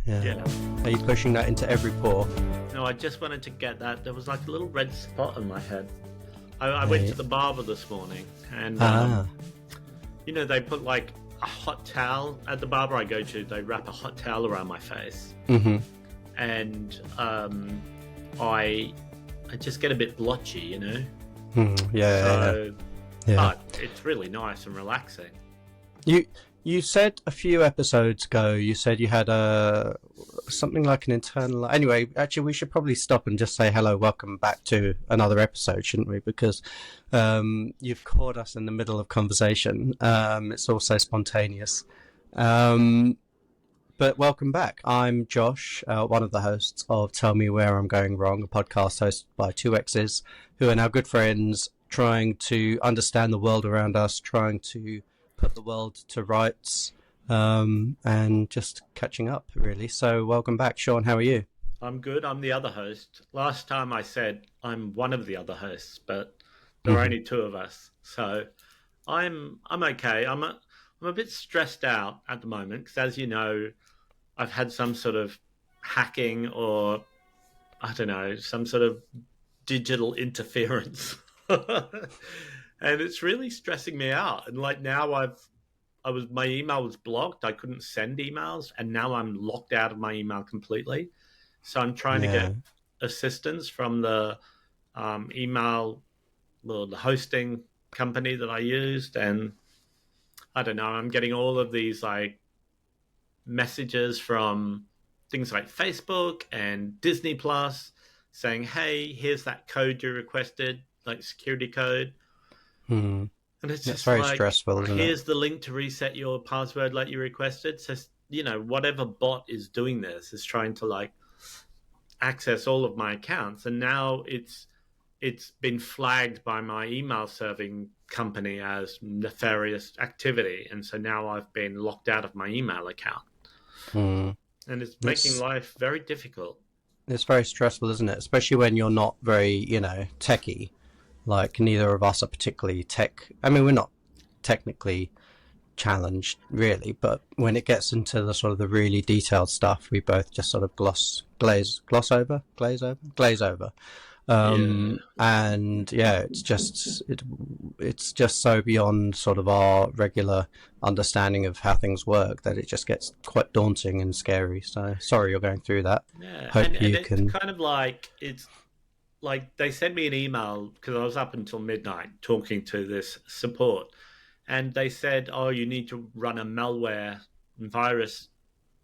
Yeah. Yeah. Are you pushing that into every pore? No, I just wanted to get that. There was like a little red spot on my head. I went to the barber this morning, and you know, they put like a hot towel at the barber I go to. They wrap a hot towel around my face, and I just get a bit blotchy, you know. Yeah. But it's really nice and relaxing. You said a few episodes ago, you said you had something like an internal... Anyway, actually, we should probably stop and just say hello, welcome back to another episode, shouldn't we? Because you've caught us in the middle of conversation. It's also spontaneous. But welcome back. I'm Josh, one of the hosts of Tell Me Where I'm Going Wrong, a podcast hosted by two exes who are now good friends, trying to understand the world around us, trying to put the world to rights, and just catching up, really. So welcome back, Sean. How are you? I'm good. I'm the other host. Last time I said I'm one of the other hosts, but there are only two of us. So I'm okay. I'm a bit stressed out at the moment because, as you know, I've had some sort of hacking or, I don't know, some sort of digital interference. And it's really stressing me out. And like now my email was blocked. I couldn't send emails, and now I'm locked out of my email completely. So I'm trying to get assistance from the email, well, the hosting company that I used. And I don't know, I'm getting all of these like messages from things like Facebook and Disney Plus saying, hey, here's that code you requested, like security code. And it's just very like, stressful, isn't here's it? the link to reset your password like you requested. So, you know, whatever bot is doing this is trying to like access all of my accounts. And now it's been flagged by my email serving company as nefarious activity. And so now I've been locked out of my email account. And it's making life very difficult. It's very stressful, isn't it? Especially when you're not very, you know, techie. Like, neither of us are particularly tech. I mean, we're not technically challenged, really, but when it gets into the sort of the really detailed stuff, we both just sort of glaze over. And yeah, it's just so beyond sort of our regular understanding of how things work that it just gets quite daunting and scary. So sorry you're going through that. Yeah, Hope and you it's can. kind of like, it's like they sent me an email because I was up until midnight talking to this support, and they said, oh, you need to run a malware virus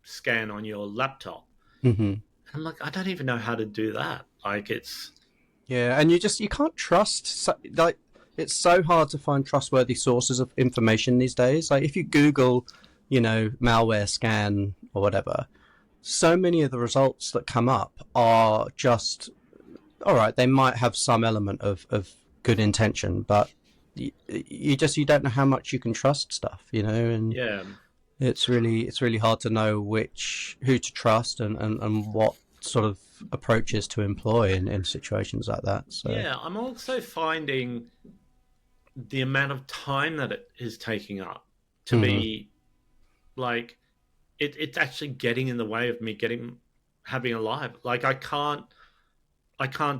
scan on your laptop. And I'm like, I don't even know how to do that. Like, it's... Yeah, and you can't trust, like, it's so hard to find trustworthy sources of information these days. Like, if you Google, you know, malware scan or whatever, so many of the results that come up are just, all right, they might have some element of good intention, but you don't know how much you can trust stuff, you know, and Yeah. it's really hard to know who to trust and what sort of approaches to employ in situations like that. So Yeah, I'm also finding the amount of time that it is taking up to be like, it's actually getting in the way of me having a life. Like, I can't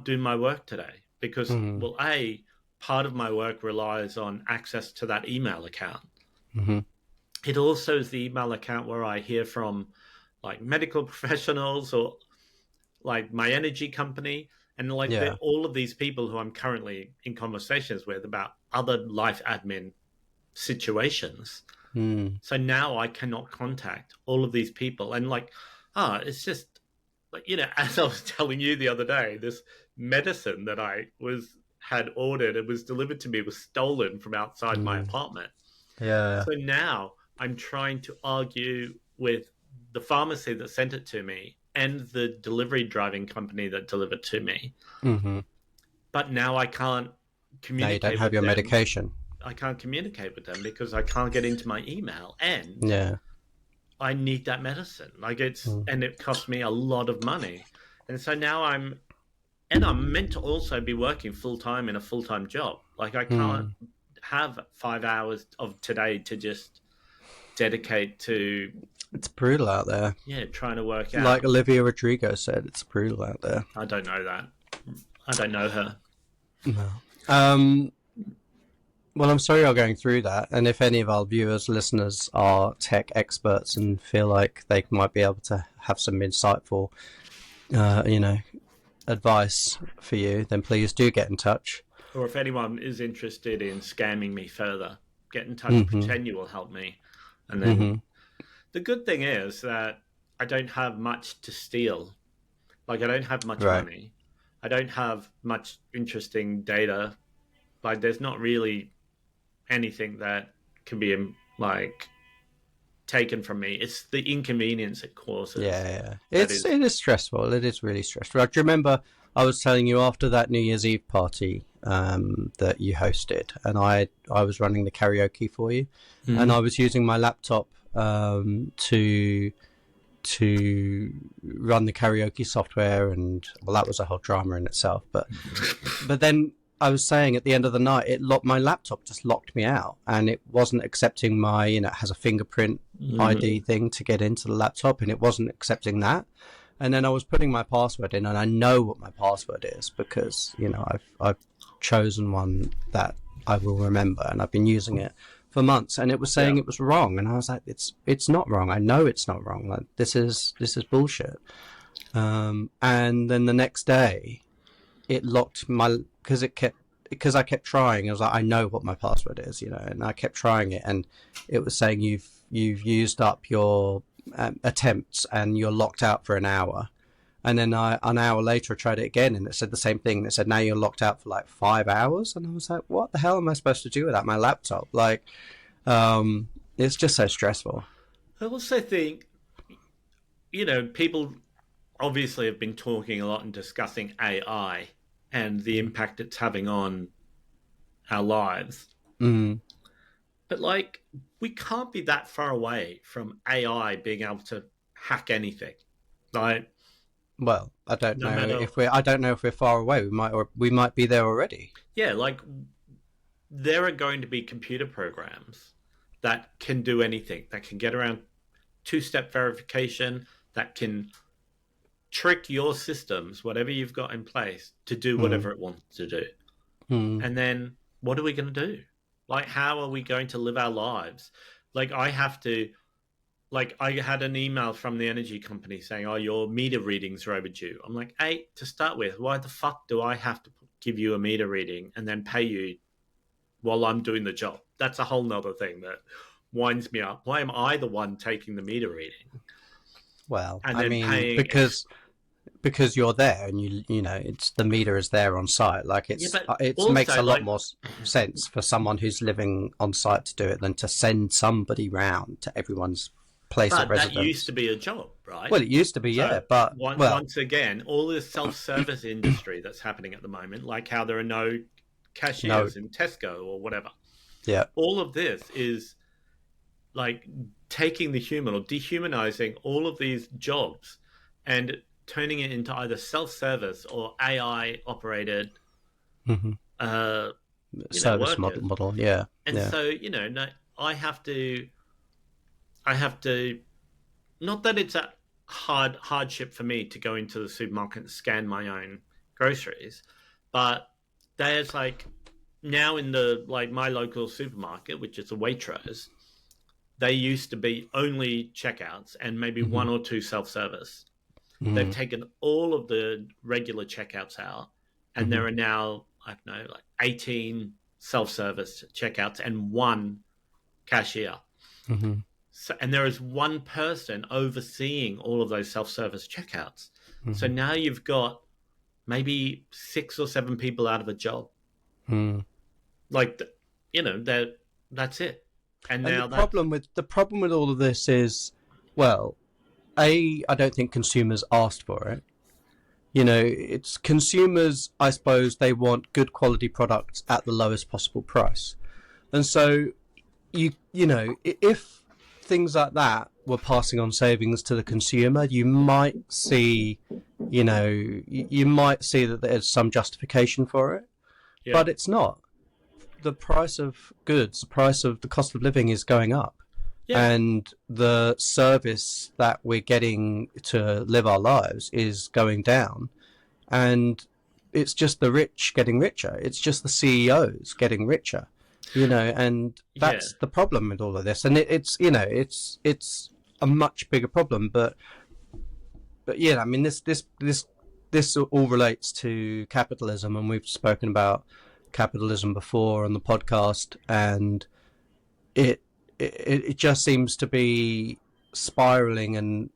do my work today because, well, part of my work relies on access to that email account. It also is the email account where I hear from like medical professionals or like my energy company, and like all of these people who I'm currently in conversations with about other life admin situations. So now I cannot contact all of these people, and like, it's just like, you know, as I was telling you the other day, this medicine that I had ordered, it was delivered to me, was stolen from outside my apartment. yeah. So now I'm trying to argue with the pharmacy that sent it to me and the delivery driving company that delivered to me. But now I can't communicate. Now you don't have with your them. medication. I can't communicate with them because I can't get into my email, and I need that medicine. Like, and it costs me a lot of money. And so now I'm meant to also be working full time in a full time job. Like, I can't have 5 hours of today to just dedicate to It's brutal out there. Yeah, trying to work out. Like Olivia Rodrigo said, it's brutal out there. I don't know that. I don't know her. No. Well, I'm sorry you're going through that. And if any of our viewers, listeners are tech experts and feel like they might be able to have some insightful, advice for you, then please do get in touch. Or if anyone is interested in scamming me further, get in touch, pretend you will help me. And then the good thing is that I don't have much to steal. Like, I don't have much money. I don't have much interesting data. Like, there's not really anything that can be, like, taken from me. It's the inconvenience it causes. Yeah. It is stressful. It is really stressful. Do you remember I was telling you after that New Year's Eve party that you hosted, and I was running the karaoke for you, and I was using my laptop to run the karaoke software, and well, that was a whole drama in itself. But then I was saying at the end of the night, my laptop just locked me out, and it wasn't accepting my, it has a fingerprint ID thing to get into the laptop, and it wasn't accepting that. And then I was putting my password in, and I know what my password is because, I've chosen one that I will remember, and I've been using it for months, and it was saying it was wrong, and I was like, it's not wrong. I know it's not wrong. Like, this is bullshit. And then the next day, it locked because I kept trying. I was like, I know what my password is, and I kept trying it, and it was saying you've used up your attempts and you're locked out for an hour. And then an hour later I tried it again, and it said the same thing. It said now you're locked out for like 5 hours, and I was like, what the hell am I supposed to do without my laptop? Like, it's just so stressful. I also think, people obviously have been talking a lot and discussing AI and the impact it's having on our lives. But, like, we can't be that far away from AI being able to hack anything. Like, well, I don't know if we're far away. We might be there already. Yeah, like, there are going to be computer programs that can do anything, that can get around two-step verification, that can trick your systems, whatever you've got in place, to do whatever it wants to do. And then what are we going to do? Like, how are we going to live our lives? Like, I had an email from the energy company saying, oh, your meter readings are overdue. I'm like, hey, to start with, why the fuck do I have to give you a meter reading and then pay you while I'm doing the job? That's a whole nother thing that winds me up. Why am I the one taking the meter reading? Well, because you're there, and it's the meter is there on site. Like, it makes a lot more sense for someone who's living on site to do it than to send somebody round to everyone's place of residence. That used to be a job, right? Well, it used to be, but once again, all this self-service industry that's happening at the moment, like how there are no cashiers in Tesco or whatever. Yeah, all of this is like taking the human or dehumanizing all of these jobs and turning it into either self-service or AI operated service model. Yeah. And so, I have to, not that it's a hardship for me to go into the supermarket and scan my own groceries, but there's like now in my local supermarket, which is a Waitrose, they used to be only checkouts and maybe one or two self-service. They've taken all of the regular checkouts out, and there are now, 18 self-service checkouts and one cashier. So, and there is one person overseeing all of those self-service checkouts. So now you've got maybe 6 or 7 people out of a job. Like, that's it. And now the problem with all of this is, well, I don't think consumers asked for it. It's consumers, I suppose, they want good quality products at the lowest possible price. And so, if things like that were passing on savings to the consumer, you might see, that there's some justification for it. Yeah. But it's not. The price of goods, the cost of living is going up. Yeah. and the service that we're getting to live our lives is going down, and it's just the rich getting richer. It's just the CEOs getting richer, and Yeah. that's the problem with all of this. And it's a much bigger problem, but yeah, I mean this all relates to capitalism, and we've spoken about capitalism before on the podcast, and it it just seems to be spiraling, and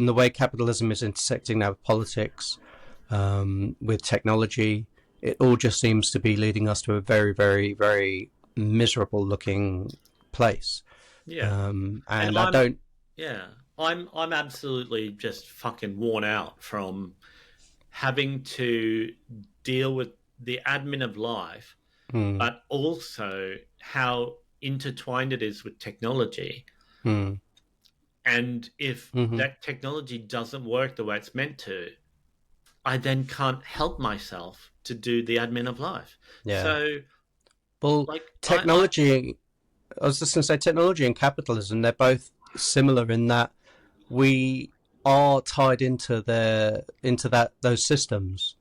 the way capitalism is intersecting now with politics, with technology, it all just seems to be leading us to a very, very, very miserable looking place. Yeah. And And I don't. yeah, I'm absolutely just fucking worn out from having to deal with the admin of life, Mm, but also how intertwined it is with technology. mm, And if mm-hmm, that technology doesn't work the way it's meant to, I then can't help myself to do the admin of life. yeah. So, Well, like, technology. I was just going to say, technology and capitalism. They're both similar in that we are tied into that those systems,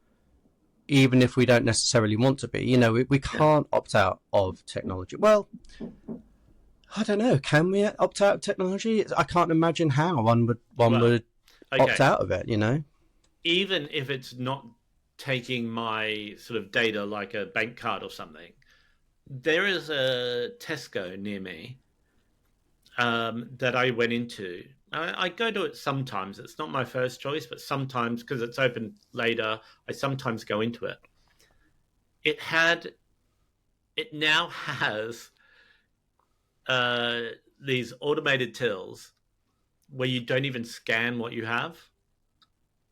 even if we don't necessarily want to be. We yeah, can't opt out of technology. Well, I don't know. Can we opt out of technology? I can't imagine how one well, would opt okay. out of it. Even if it's not taking my sort of data like a bank card or something, there is a Tesco near me that I went into. I go to it sometimes. It's not my first choice, but sometimes because it's open later, I sometimes go into it. It had, it now has uh, these automated tills where you don't even scan what you have.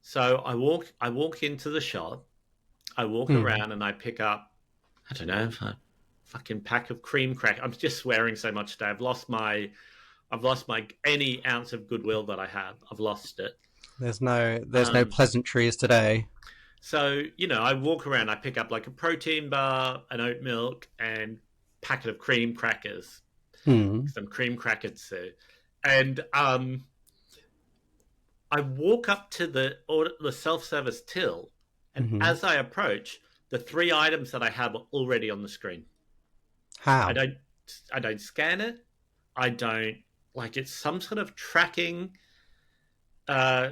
So I walk into the shop, I walk Hmm. around, and I pick up, I don't know, a fucking pack of cream crack. I'm just swearing so much today. I've lost my any ounce of goodwill that I have. I've lost it. There's no Um, pleasantries today. so I walk around. I pick up like a protein bar, an oat milk, and packet of cream crackers, Hmm. some cream crackers too, and I walk up to the self service till, and Hmm. as I approach, the three items that I have are already on the screen. I How? don't I don't scan it. I don't like it's some sort of tracking. Uh,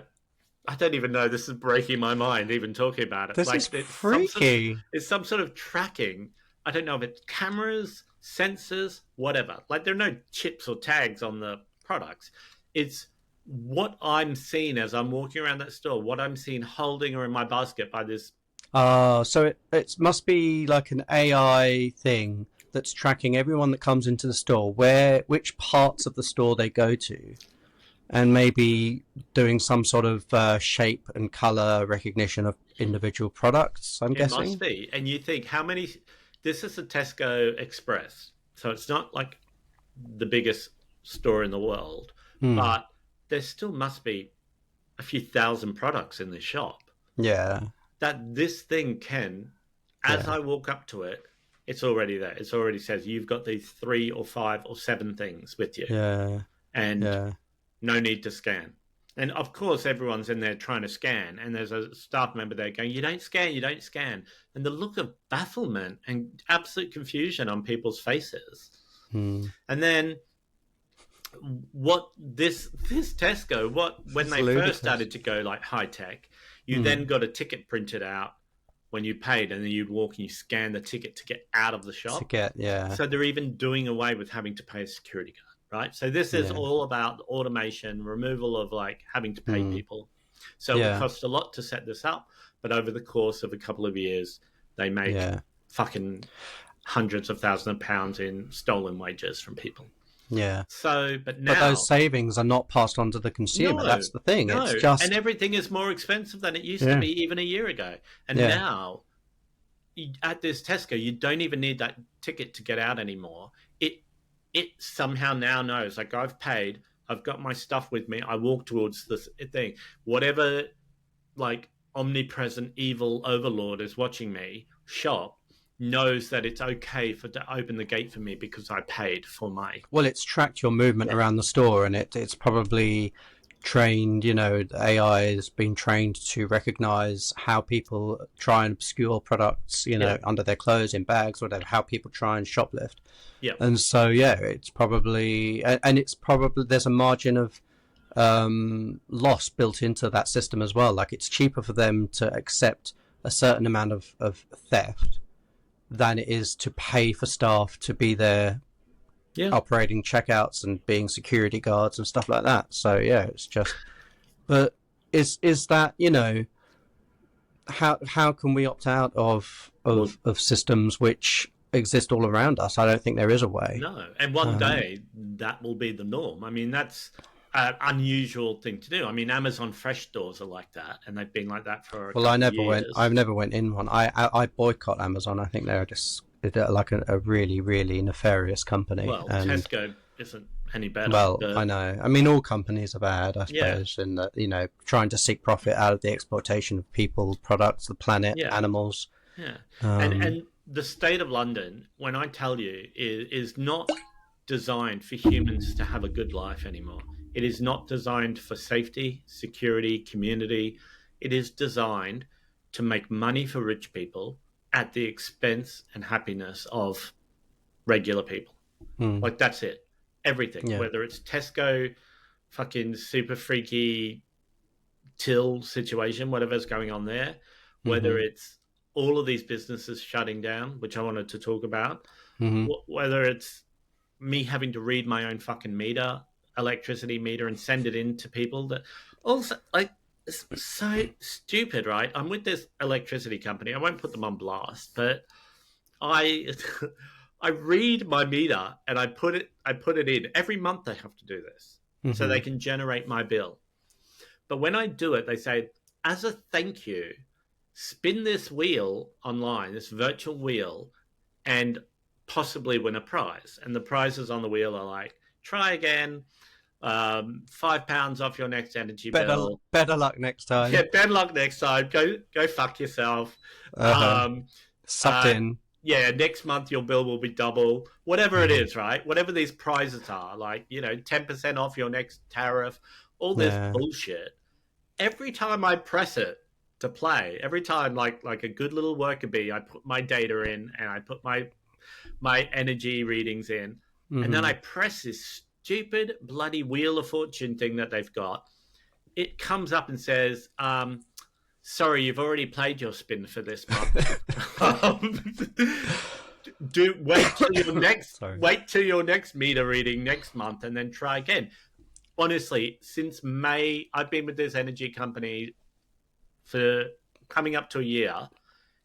I don't even know. This is breaking my mind even talking about it. This is Like freaky. it's some sort of tracking. I don't know if it's cameras, sensors, whatever. Like there are no chips or tags on the products. It's what I'm seeing as I'm walking around that store, what I'm seeing holding or in my basket by this. So it must be like an AI thing that's tracking everyone that comes into the store, which parts of the store they go to, and maybe doing some sort of shape and color recognition of individual products, I'm It must guessing. be. And you think how many. This is a Tesco Express. So it's not like the biggest store in the world, Hmm. but there still must be a few thousand products in this shop Yeah. that this thing can, as Yeah. I walk up to it, it's already there. It's already says you've got these 3 or 5 or 7 things with you, Yeah. and Yeah. no need to scan. And of course, everyone's in there trying to scan, and there's a staff member there going, "You don't scan, you don't scan." And the look of bafflement and absolute confusion on people's faces. Hmm. And then what this Tesco, what when It's they first ludicrous. started to go like high tech, you then Hmm. got a ticket printed out when you paid, and then you'd walk and you scan the ticket to get out of the To shop. get, yeah. So they're even doing away with having to pay a security guard, right? So this is Yeah. all about automation, removal of like having to pay Hmm. people. So it Yeah. cost a lot to set this up, but over the course of a couple of years, they make Yeah. fucking hundreds of thousands of pounds in stolen wages from people. Yeah. So, but But those now, savings are not passed on to the consumer. no, That's the thing. It's no, and just, everything is more expensive than it used to yeah. be even a year ago. And Yeah. now at this Tesco, you don't even need that ticket to get out anymore. It it somehow now knows like I've paid, I've got my stuff with me. I walk towards this thing, whatever like omnipresent evil overlord is watching me shop. knows that it's okay to open the gate for me because I paid for my. Well, it's tracked your movement around the store, and it's probably trained. The AI has been trained to recognize how people try and obscure products, under their clothes, in bags, whatever. How people try and shoplift. Yeah. And so, it's probably, and it's probably there's a margin of loss built into that system as well. Like, it's cheaper for them to accept a certain amount of theft than it is to pay for staff to be there, operating checkouts and being security guards and stuff like that. So it's just, but is that, how can we opt out of systems which exist all around us? I don't think there is a way. No, and one day that will be the norm. I mean, that's an unusual thing to do. I mean, Amazon Fresh stores are like that, and they've been like that for I've never went in one. I boycott Amazon. I think they're like a really, really nefarious company. Well, Tesco isn't any better. Well, I know. I mean, all companies are bad, I suppose, in that, trying to seek profit out of the exploitation of people, products, the planet, animals. Yeah, and the state of London, when I tell you, is not designed for humans to have a good life anymore. It is not designed for safety, security, community. It is designed to make money for rich people at the expense and happiness of regular people. Like, that's it. Everything. Whether it's Tesco, fucking super freaky till situation, whatever's going on there, whether it's all of these businesses shutting down, which I wanted to talk about, whether it's me having to read my own fucking electricity meter, and send it in to people that also, like, it's so stupid, right? I'm with this electricity company. I won't put them on blast, but I read my meter and I put it in. Every month they have to do this so they can generate my bill. But when I do it, they say, as a thank you, spin this wheel online, this virtual wheel, and possibly win a prize. And the prizes on the wheel are like, try again, £5 off your next energy bill. Better luck next time. Yeah, better luck next time. Go fuck yourself. Sucked in. Yeah, next month your bill will be double. Whatever it is, right? Whatever these prizes are, like, 10% off your next tariff, all this bullshit. Every time I press it to play, every time, like a good little worker bee, I put my data in and I put my energy readings in, and then I press this stupid bloody Wheel of Fortune thing that they've got. It comes up and says, sorry, you've already played your spin for this month. Wait till your next meter reading next month and then try again. Honestly, since May, I've been with this energy company for coming up to a year.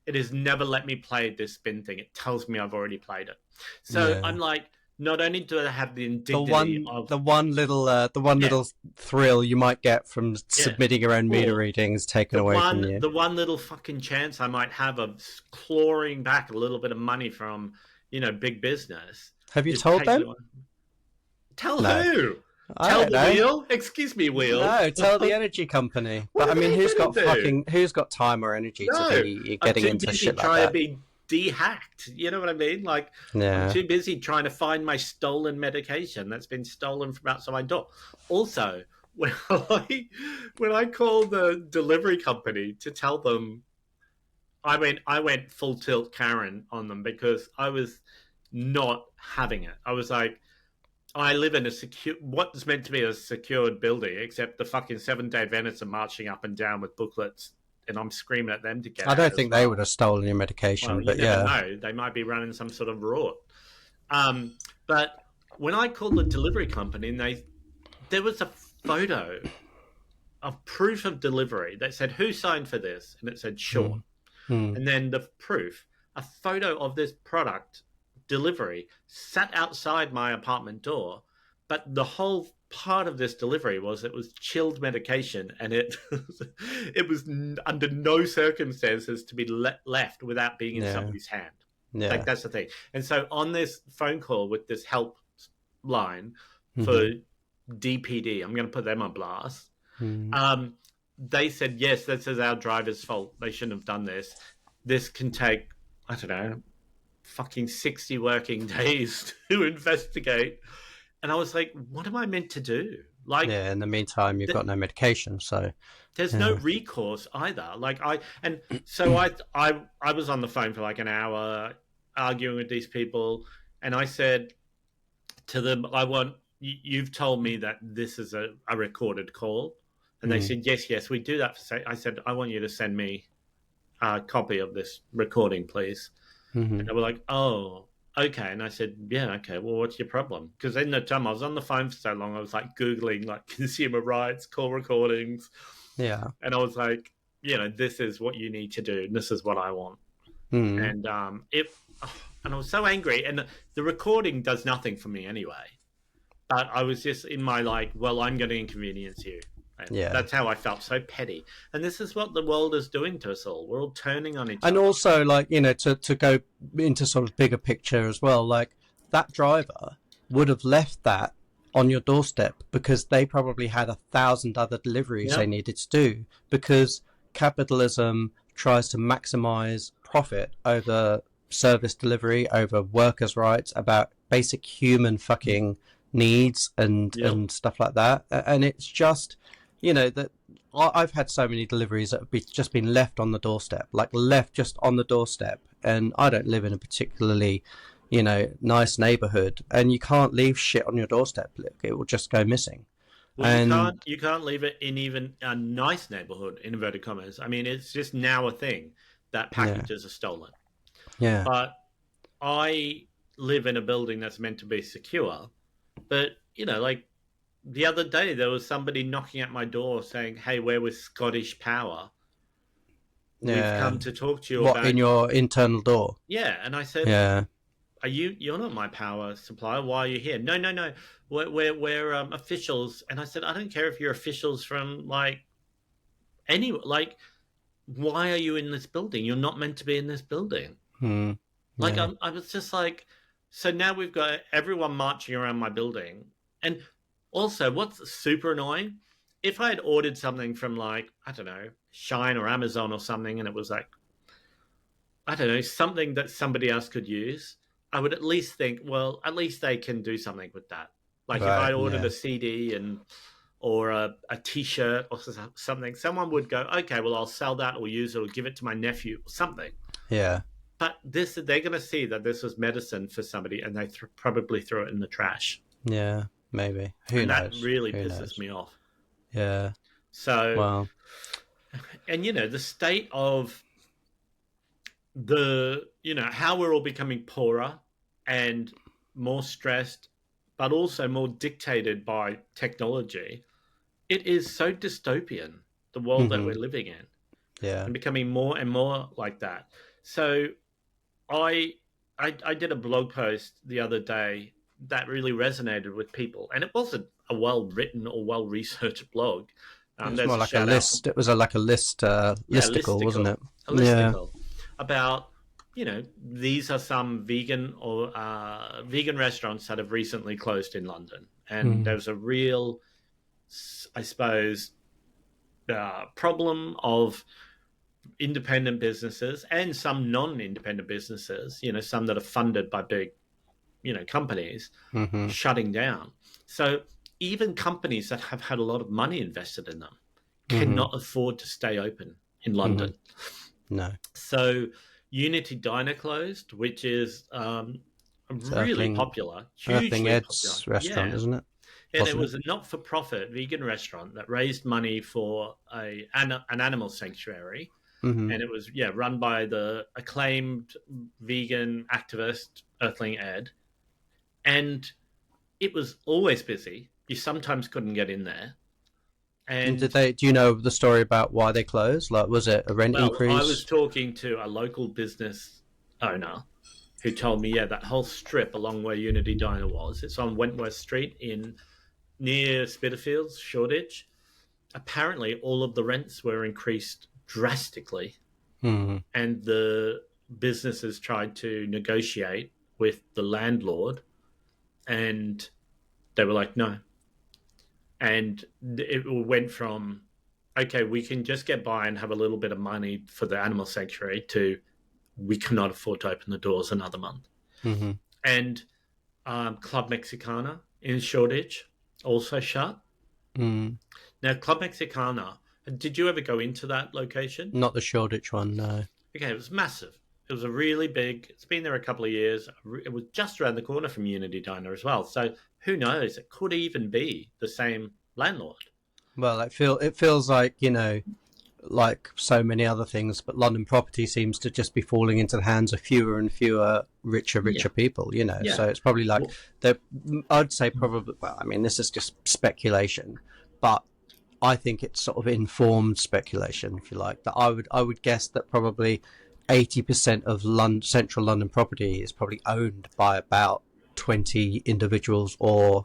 It has never let me play this spin thing. It tells me I've already played it. So I'm like, not only do I have the indignity of the one little thrill you might get from submitting your own meter readings taken away from you. The one little fucking chance I might have of clawing back a little bit of money from, big business. Have you told them? Tell who? Tell the wheel? Excuse me, wheel. No, tell the energy company. But I mean, who's got time or energy to be getting into shit like that? Trying to be de-hacked, you know what I mean? Like, I'm too busy trying to find my stolen medication that's been stolen from outside my door. Also, when I called the delivery company to tell them, I went full tilt Karen on them because I was not having it. I was like, I live in what's meant to be a secured building, except the fucking Seventh-day Adventists are marching up and down with booklets, and I'm screaming at them to get out. I don't think they would have stolen your medication, but no, they might be running some sort of rort. But when I called the delivery company, and there was a photo of proof of delivery that said, who signed for this? And it said, Sean. And then the proof, a photo of this product delivery sat outside my apartment door, but the whole part of this delivery was it was chilled medication, and it was under no circumstances to be left without being in somebody's hand. Like, that's the thing. And so on this phone call with this help line for DPD, I'm going to put them on blast. They said, yes, this is our driver's fault. They shouldn't have done this. This can take, I don't know, fucking 60 working days to investigate. And I was like, what am I meant to do? Like, Yeah. In the meantime, you've got no medication, so there's no yeah. recourse either. So I was on the phone for like an hour arguing with these people, and I said to them, you've told me that this is a recorded call. And they said, yes, we do that. I said, I want you to send me a copy of this recording, please. Mm-hmm. And they were like, oh, okay. And I said, yeah, okay. Well, what's your problem? Because in the time I was on the phone for so long, I was like Googling like consumer rights, call recordings. Yeah. And I was like, this is what you need to do. And this is what I want. Mm. And and I was so angry. And the recording does nothing for me anyway. But I was just in my like, well, I'm going to inconvenience you. And Yeah. that's how I felt, so petty. And this is what the world is doing to us all. We're all turning on each other. And also, like, to go into sort of bigger picture as well, like that driver would have left that on your doorstep because they probably had 1,000 other deliveries they needed to do, because capitalism tries to maximize profit over service delivery, over workers' rights, about basic human fucking needs and stuff like that. And it's just, that I've had so many deliveries that have just been left on the doorstep, like left just on the doorstep. And I don't live in a particularly, nice neighborhood, and you can't leave shit on your doorstep. It will just go missing. Well, And you can't leave it in even a nice neighborhood, in inverted commas. I mean, it's just now a thing that packages are stolen. yeah, But I live in a building that's meant to be secure. But, like the other day, there was somebody knocking at my door saying, hey, we're with Scottish Power. We've come to talk to you what, about. in your internal door? Yeah. And I said, Yeah, you're not my power supplier. Why are you here? No. We're officials. And I said, I don't care if you're officials from like why are you in this building? You're not meant to be in this building. Like, yeah. I was just like, so now we've got everyone marching around my building. And also, what's super annoying, if I had ordered something from like, I don't know, Shine or Amazon or something, and it was like, I don't know, something that somebody else could use, I would at least think, well, at least they can do something with that. Like if I Right, ordered yeah. a CD or a T-shirt or something, someone would go, okay, well, I'll sell that or use it or give it to my nephew or something. Yeah. But they're going to see that this was medicine for somebody, and they probably threw it in the trash. Yeah, maybe. Who knows? That really Who pisses knows? me off. Yeah. So, Well, and the state of how we're all becoming poorer and more stressed, but also more dictated by technology. It is so dystopian, the world that we're living in, yeah. and becoming more and more like that. So I did a blog post the other day that really resonated with people, and it wasn't a well written or well researched blog. It was There's more a like a shout out list. It was like a listicle, wasn't it? a listicle about these are some vegan or vegan restaurants that have recently closed in London, and there's a real, I suppose, problem of independent businesses and some non-independent businesses, some that are funded by big, companies, shutting down. So even companies that have had a lot of money invested in them cannot afford to stay open in London. No. So Unity Diner closed, which is really popular, hugely Ed's popular. restaurant, isn't it? And it was a not-for-profit vegan restaurant that raised money for an animal sanctuary. And it was, run by the acclaimed vegan activist Earthling Ed. And it was always busy. You sometimes couldn't get in there. And do you know the story about why they closed? Like, was it a rent increase? I was talking to a local business owner who told me, that whole strip along where Unity Diner was, it's on Wentworth Street near Spitalfields, Shoreditch. Apparently, all of the rents were increased drastically, and the businesses tried to negotiate with the landlord, and they were like, no. And it went from, okay, we can just get by and have a little bit of money for the animal sanctuary, to we cannot afford to open the doors another month. Mm-hmm. And Club Mexicana in Shoreditch also shut. Mm. Now, Club Mexicana, did you ever go into that location? Not the Shoreditch one, no. Okay, it was massive. It was a really big, it's been there a couple of years. It was just around the corner from Unity Diner as well. So who knows? It could even be the same landlord. Well, it feels like, like so many other things, but London property seems to just be falling into the hands of fewer and fewer richer people, Yeah. So it's probably like I'd say probably, well, I mean, this is just speculation, but I think it's sort of informed speculation, if you like, that I would guess that probably 80% of central London property is probably owned by about 20 individuals or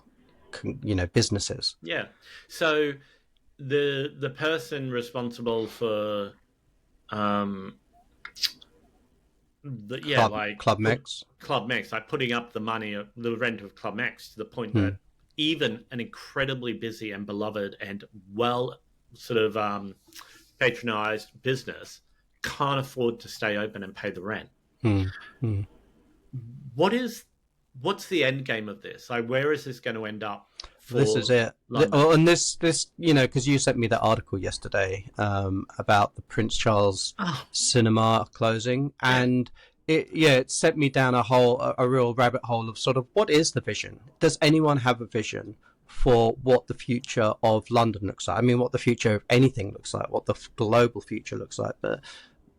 businesses. Yeah. So the person responsible for Club Mex, like putting up the money, the rent of Club Mex, to the point that even an incredibly busy and beloved and well sort of patronized business can't afford to stay open and pay the rent. What's the end game of this? Like, where is this going to end up? This is it. And this, because you sent me that article yesterday about the Prince Charles cinema closing, and it sent me down a real rabbit hole of sort of what is the vision? Does anyone have a vision for what the future of London looks like? I mean, what the future of anything looks like, what the global future looks like, but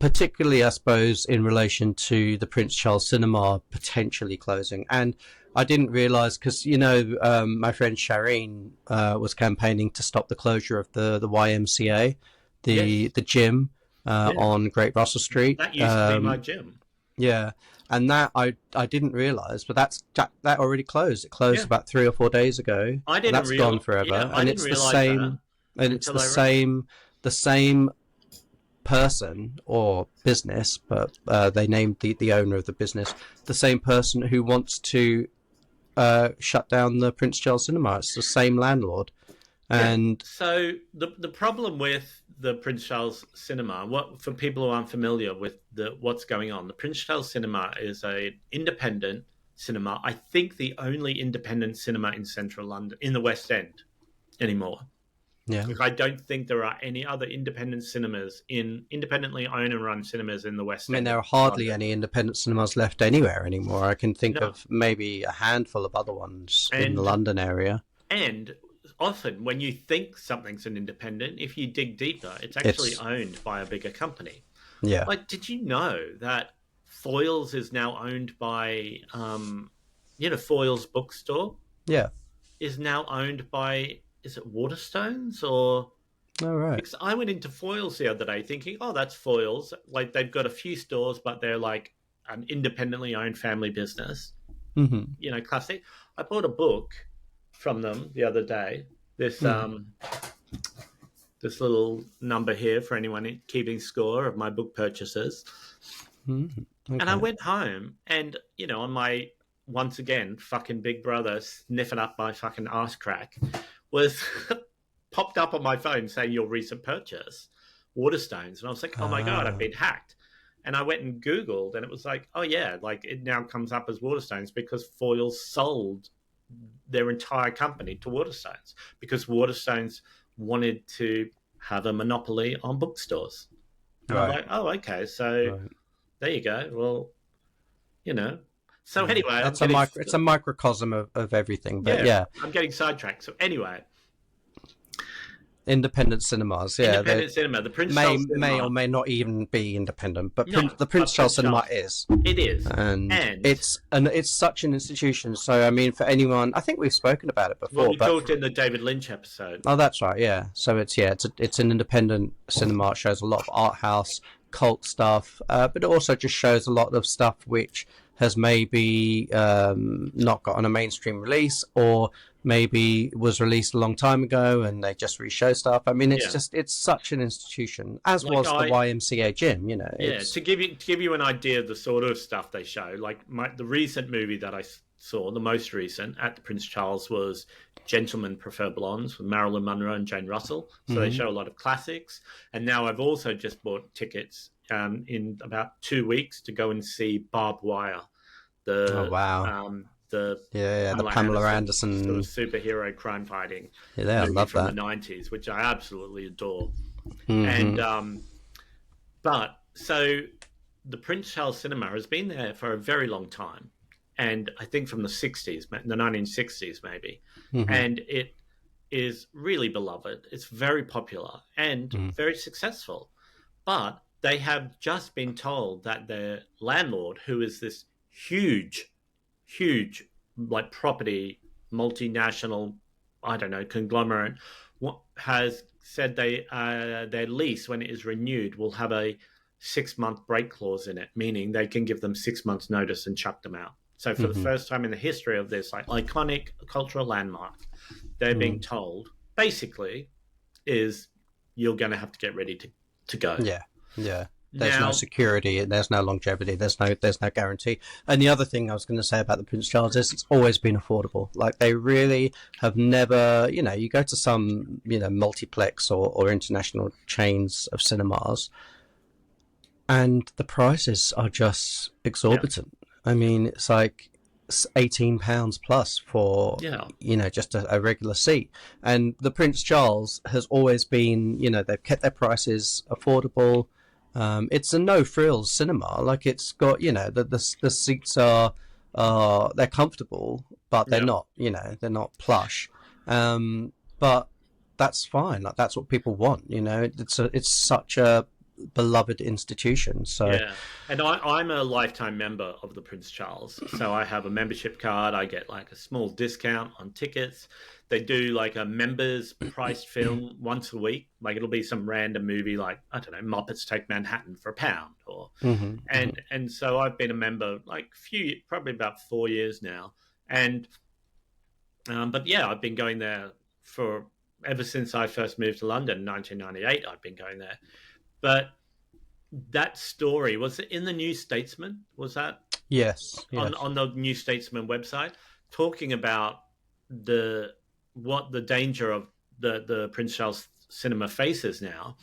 particularly, I suppose, in relation to the Prince Charles cinema potentially closing. And I didn't realise, because, my friend Shireen was campaigning to stop the closure of the YMCA, the gym on Great Russell Street. That used to be my gym. Yeah, and that I didn't realise, but that already closed. It closed about 3 or 4 days ago. I didn't. That's gone forever, and it's the same. And it's the same person or business, but they named the owner of the business the same person who wants to shut down the Prince Charles Cinema. It's the same landlord. And so the problem with the Prince Charles Cinema, for people who aren't familiar with what's going on, the Prince Charles Cinema is an independent cinema. I think the only independent cinema in central London, in the West End anymore. Yeah. Like, I don't think there are any other independent cinemas independently owned and run cinemas in the West End. I mean, there are hardly any independent cinemas left anywhere anymore. I can think of maybe a handful of other ones in the London area. And often when you think something's an independent, if you dig deeper, it's actually owned by a bigger company. Yeah. Like, did you know that Foyles is now owned by, Foyles Bookstore? Yeah. Is now owned by... Is it Waterstones or? Oh, right. Because I went into Foyles the other day thinking, oh, that's Foyles. Like, they've got a few stores, but they're like an independently owned family business. Mm-hmm. Classic. I bought a book from them the other day. This this little number here for anyone keeping score of my book purchases. Mm-hmm. Okay. And I went home and, on my, once again, fucking big brother sniffing up my fucking arse crack, was popped up on my phone saying your recent purchase, Waterstones. And I was like, oh my God, I've been hacked. And I went and Googled and it was like, oh yeah, like it now comes up as Waterstones because Foyles sold their entire company to Waterstones because Waterstones wanted to have a monopoly on bookstores. And I'm like, oh, okay. So there you go. Well, So anyway, it's a microcosm of everything, but I'm getting sidetracked. So anyway, independent cinemas, independent cinema. The Prince Charles Cinema may or may not even be independent, but the Prince Charles Cinema is. It is, and it's such an institution. So I mean, for anyone, I think we've spoken about it before. Well, we talked in the David Lynch episode. Oh, that's right. Yeah. So it's an independent cinema. It shows a lot of art house, cult stuff, but it also just shows a lot of stuff which has maybe not gotten a mainstream release, or maybe was released a long time ago and they just re-show stuff. I mean, it's such an institution, as was the YMCA gym, To give you an idea of the sort of stuff they show, like the recent movie that I saw, the most recent at the Prince Charles, was Gentlemen Prefer Blondes with Marilyn Monroe and Jane Russell. So they show a lot of classics. And now I've also just bought tickets in about 2 weeks to go and see Barbed Wire, Oh the wow. the Yeah, the Pamela Pamela Anderson sort of Anderson. superhero crime fighting Yeah, I movie love from the that. 90s, which I absolutely adore. And Hmm. but so the Prince Charles Cinema has been there for a very long time, and I think from the 60s, the 1960s maybe, Hmm. and it is really beloved. It's very popular and Hmm. very successful, but they have just been told that their landlord, who is this huge like property multinational, I don't know, conglomerate, has said they their lease when it is renewed will have a 6 month break clause in it, meaning they can give them 6 months notice and chuck them out. So for the Hmm. first time in the history of this like iconic cultural landmark, they're being Hmm. told basically is you're going to have to get ready to go. Yeah, yeah. There's no Now, security, there's no longevity, there's no guarantee. And the other thing I was going to say about the Prince Charles is it's always been affordable. Like they really have never, you go to some, multiplex or international chains of cinemas, and the prices are just yeah, exorbitant. I mean, it's like £18 plus for yeah, just a regular seat. And the Prince Charles has always been, they've kept their prices affordable. It's a no frills cinema. Like it's got, the seats they're comfortable, but they're yeah. not, they're not plush. But that's fine. Like that's what people want. It's such a beloved institution. So Yeah, and I'm a lifetime member of the Prince Charles, so I have a membership card. I get like a small discount on tickets. They do like a members priced film once a week. Like it'll be some random movie, like I don't know, Muppets Take Manhattan for £1, or hmm. Hmm. and so I've been a member like probably about 4 years now, and but yeah, I've been going there for ever since I first moved to London in 1998. I've been going there, but that story was it in the New Statesman? Was that Yes, on yes. the New Statesman website talking about the what the danger of the Prince Charles Cinema faces now?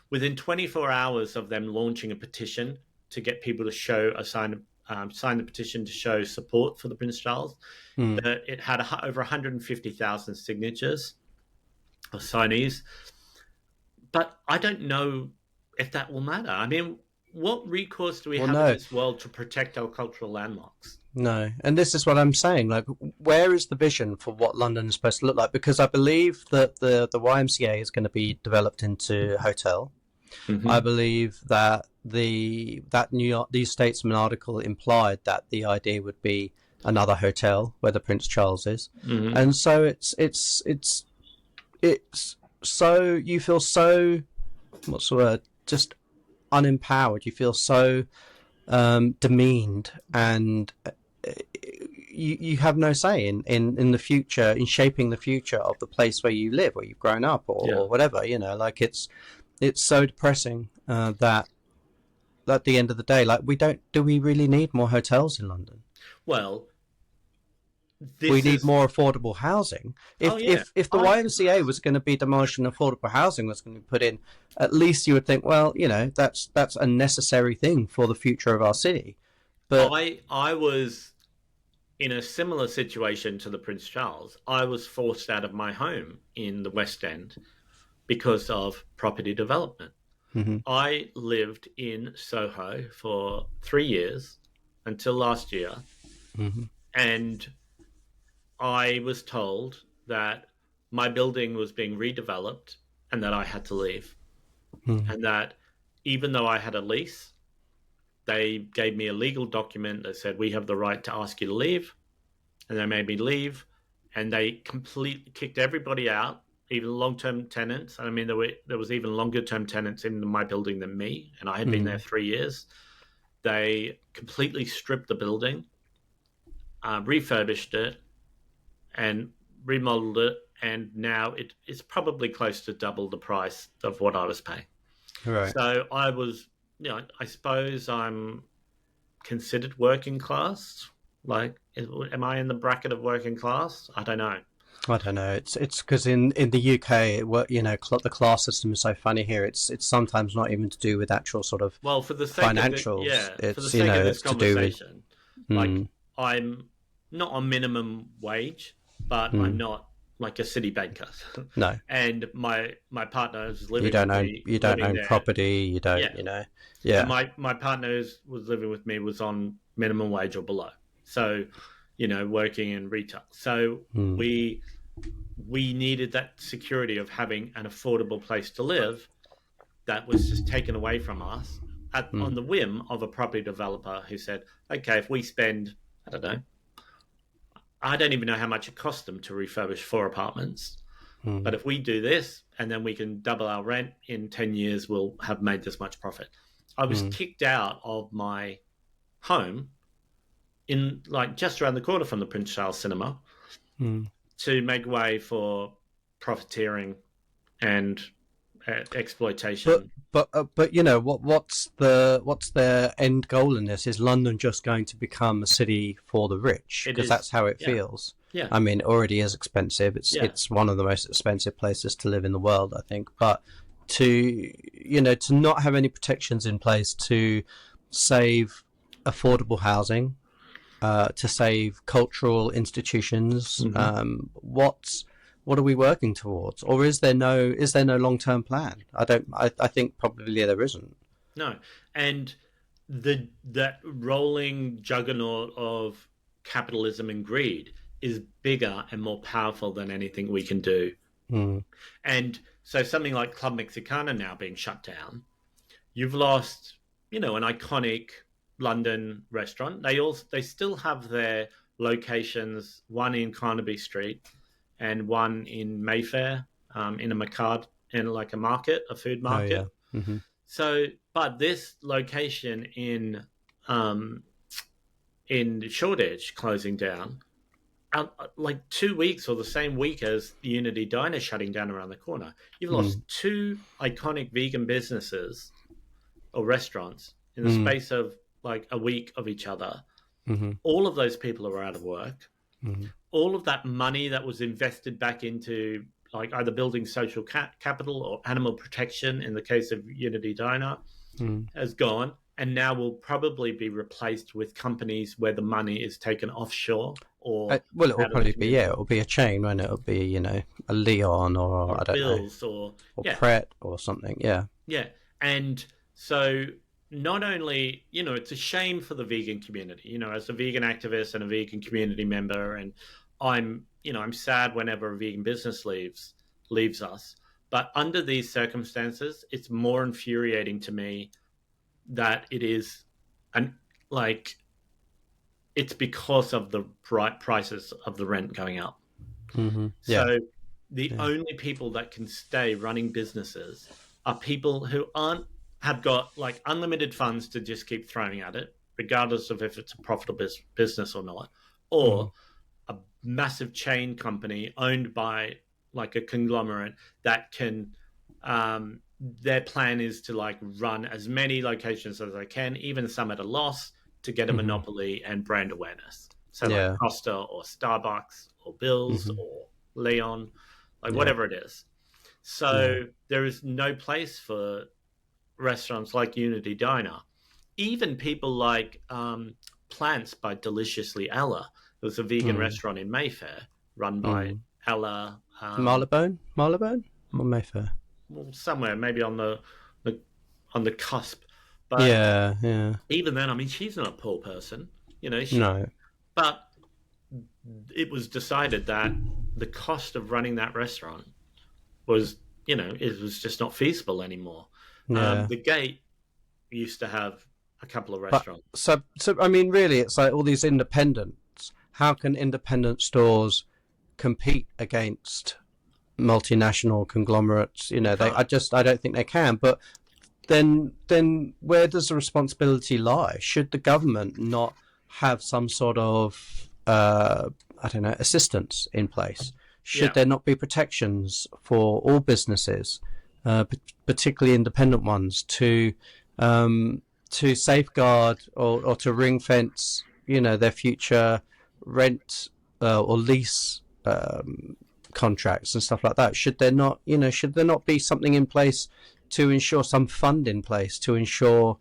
Within 24 hours of them launching a petition to get people to sign the petition to show support for the Prince Charles, Mm. it had over 150,000 signatures of signees. But I don't know if that will matter. I mean, what recourse do we Well, have in no, this world to protect our cultural landmarks? no. And this is what I'm saying. Like, where is the vision for what London is supposed to look like? Because I believe that the YMCA is going to be developed into a hotel. I Mm-hmm. believe that that New York New Statesman article implied that the idea would be another hotel where the Prince Charles is, Mm-hmm. and so it's so you feel so, what's the word, just unempowered. You feel so demeaned, and you have no say in the future, in shaping the future of the place where you live, where you've grown up, Yeah. or whatever. Like it's so depressing that at the end of the day, like do we really need more hotels in London? Well, We this need is. more affordable housing. Oh yeah. If the I. YMCA was going to be demolished and affordable housing was going to be put in, at least you would think, well, that's a necessary thing for the future of our city. But I was in a similar situation to the Prince Charles. I was forced out of my home in the West End because of property development. mhm, I lived in Soho for 3 years until last year, mhm, and I was told that my building was being redeveloped and that I had to leave. mhm, And that even though I had a lease, they gave me a legal document that said, we have the right to ask you to leave. And they made me leave. And they completely kicked everybody out, even long term tenants. I mean, there was even longer term tenants in my building than me. And I had been there mhm. 3 years. They completely stripped the building, refurbished it, and remodeled it, and now it's probably close to double the price of what I was paying. Right. So I was, I suppose I'm considered working class. Like, am I in the bracket of working class? I don't know. I don't know. It's because in the UK, the class system is so funny here. It's sometimes not even to do with actual sort of Well, for the sake of it, financials. yeah, for the It's sake of this it's to do with conversation, like mm, I'm not on minimum wage, but I'm mm, not like a city banker. no. And my partner is You living don't with own me, you don't living own there. property. You don't Yeah, and yeah. my partner was living with me was on minimum wage or below. So, working in retail. So Mm, we we needed that security of having an affordable place to live that was just taken away from us on mm, the whim of a property developer who said, okay, if we spend, I don't know, I don't even know how much it cost them to refurbish 4 apartments. But mm, if we do this and then we can double our rent in 10 years, we'll have made this much profit. I was mm, kicked out of my home in like just around the corner from the Prince Charles Cinema mm. to make way for profiteering and But exploitation. but what's their end goal in this? Is London just going to become a city for the rich? It Because is, that's how it yeah, feels. yeah, I mean, it already is expensive. yeah. It's one of the most expensive places to live in the world, I think. But to not have any protections in place to save affordable housing, to save cultural institutions, Mm-hmm. what are we working towards, or is there no long term plan? I think probably there isn't. No, and that rolling juggernaut of capitalism and greed is bigger and more powerful than anything we can do. Mm, And so something like Club Mexicana now being shut down, you've lost, an iconic London restaurant. They still have their locations, one in Carnaby Street and one in Mayfair, in a Macard, in like a market, a food oh yeah. market. Hmm. So, but this location um, in Shoreditch closing down, like 2 weeks or the same week as the Unity Diner shutting down around the corner, you've lost Mm, two iconic vegan businesses or restaurants in the mm, space of like a week of each other. mm-hmm, All of those people are out of work. mm, All of that money that was invested back into like either building social capital or animal protection in the case of Unity Diner mm. has gone and now will probably be replaced with companies where the money is taken offshore or Well, it will out of the probably be, yeah, it community, will be a chain, won't it? It'll be a Leon, or or I don't know, bills, or or yeah, Pret or something. Yeah. yeah. And so not only, it's a shame for the vegan community, as a vegan activist and a vegan community member, and I'm sad whenever a vegan business leaves us. But under these circumstances, it's more infuriating to me that it is an like it's because of the prices of the rent going up. Yeah. So the Yeah. only people that can stay running businesses are people who aren't have got like unlimited funds to just keep throwing at it, regardless of if it's a profitable business or not, Mm, or a massive chain company owned by like a conglomerate that can. Their plan is to like run as many locations as they can, even some at a loss, to get a mm-hmm. monopoly and brand awareness. So like Yeah. Costa or Starbucks or Bills Hmm. or Leon, like Yeah. whatever it is. Yeah. So there is no place for restaurants like Unity Diner. Even people like Plants by Deliciously Ella. It was a vegan Mm, restaurant in Mayfair run by mm. Ella, Marylebone, or Mayfair. well, somewhere maybe the on the cusp. But Yeah. Yeah. even then, I mean, she's not a poor person, No. but it was decided that the cost of running that restaurant was, it was just not feasible anymore. Yeah. The Gate used to have a couple of But restaurants. so I mean, really, it's like all these independents. How can independent stores compete against multinational conglomerates? You can't. I don't think they can. But then where does the responsibility lie? Should the government not have some sort of I don't know, assistance in place? Should Yeah, there not be protections for all businesses, particularly independent ones, to safeguard, or to ring fence, their future rent, or lease contracts and stuff like that? Should there not, should there not be something in place to ensure, some fund in place to ensure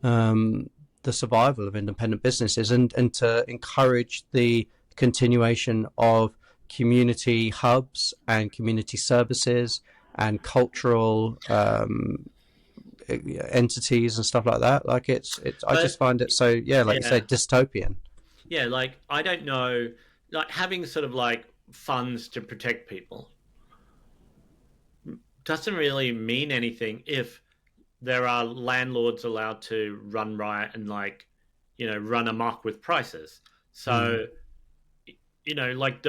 the survival of independent businesses, and to encourage the continuation of community hubs and community services and cultural entities and stuff like that? Like it's I just find it so, like you say, dystopian. Yeah, like I don't know, like having sort of like funds to protect people doesn't really mean anything if there are landlords allowed to run riot and like, run amok with prices. So, like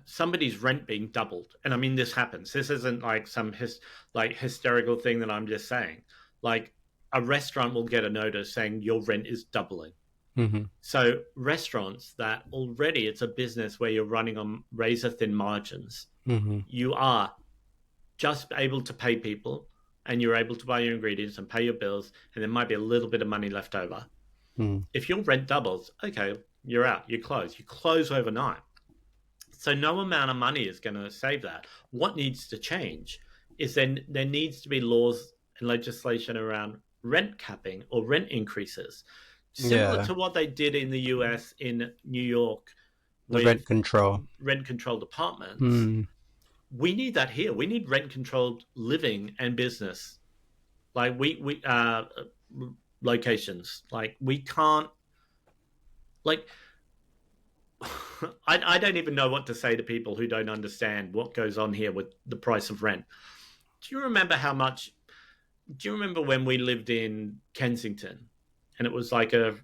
somebody's rent being doubled, and I mean this happens. This isn't like some hysterical thing that I'm just saying. Like a restaurant will get a notice saying your rent is doubling. Mm-hmm. So restaurants that already it's a business where you're running on razor thin margins, Mm-hmm. you are just able to pay people and you're able to buy your ingredients and pay your bills, and there might be a little bit of money left over. Mm. If your rent doubles, okay, you're out, you close overnight. So no amount of money is going to save that. What needs to change is then there needs to be laws and legislation around rent capping or rent increases, similar to what they did in the US, in New York, the rent control departments. Mm. We need that here. We need rent controlled living and business. Like we locations. Like we can't. Like I don't even know what to say to people who don't understand what goes on here with the price of rent. Do you remember how much? Do you remember when we lived in Kensington, and it was like a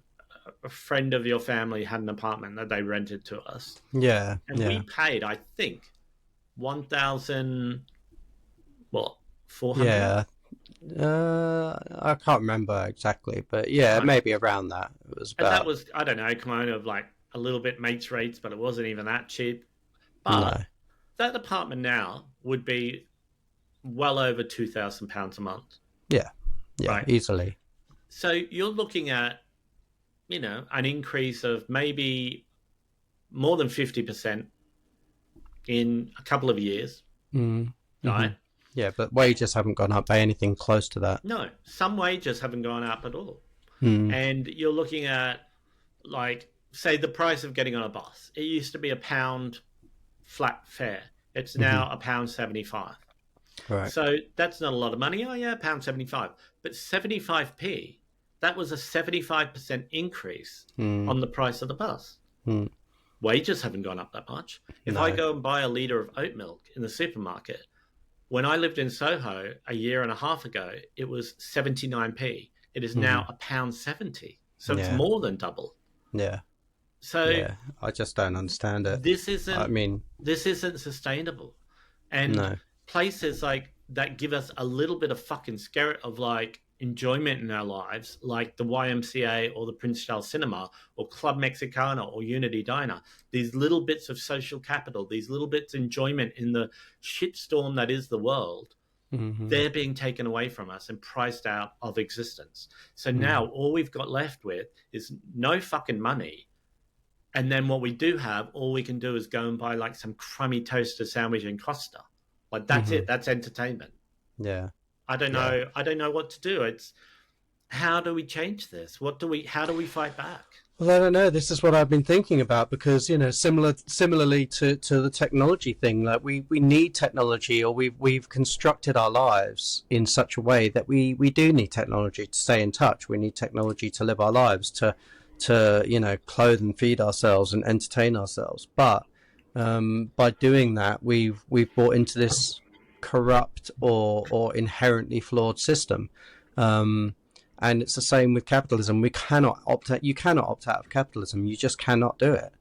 friend of your family had an apartment that they rented to us? Yeah, and we paid, I think, 1,000, what, 400? Yeah. I can't remember exactly, but yeah, maybe around that. It was about... And that was, I don't know, kind of like a little bit mates rates, but it wasn't even that cheap. But that apartment now would be well over £2,000 a month. Yeah, right? Easily. So you're looking at, an increase of maybe more than 50% in a couple of years, right? Yeah, but wages haven't gone up by anything close to that. No, some wages haven't gone up at all. And you're looking at, like, say the price of getting on a bus. It used to be £1 flat fare. It's now £1.75. Right. So that's not a lot of money. Oh yeah, £1.75. But 75p, that was a 75% increase on the price of the bus. Wages haven't gone up that much. If I go and buy a litre of oat milk in the supermarket, when I lived in Soho a year and a half ago, it was 79p. It is now £1.70. So it's more than double. Yeah. So I just don't understand it. This isn't sustainable. And places like that give us a little bit of fucking spirit of like enjoyment in our lives, like the YMCA or the Prince Charles Cinema or Club Mexicana or Unity Diner, these little bits of social capital, these little bits of enjoyment in the shitstorm that is the world, they're being taken away from us and priced out of existence. So now all we've got left with is no fucking money. And then what we do have, all we can do is go and buy like some crummy toaster sandwich in Costa. Like that's it. That's entertainment. Yeah. I don't know. I don't know what to do. It's how do we change this? How do we fight back? Well, I don't know. This is what I've been thinking about because, similarly to the technology thing, like we need technology, or we've constructed our lives in such a way that we do need technology to stay in touch. We need technology to live our lives, to clothe and feed ourselves and entertain ourselves. But by doing that, we've bought into this corrupt or inherently flawed system, and it's the same with capitalism. You cannot opt out of capitalism. You just cannot do it.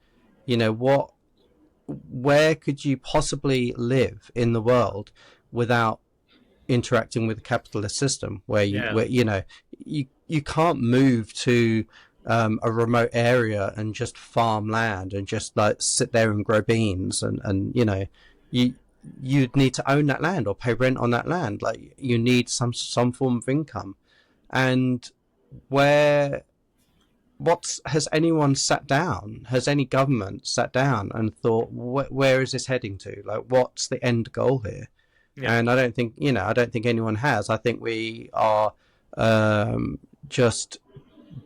Where could you possibly live in the world without interacting with the capitalist system, where you can't move to a remote area and just farm land and just like sit there and grow beans and you'd need to own that land or pay rent on that land. Like you need some form of income. And where has anyone sat down? Has any government sat down and thought, where is this heading to? Like, what's the end goal here? Yeah. And I don't think anyone has. I think we are just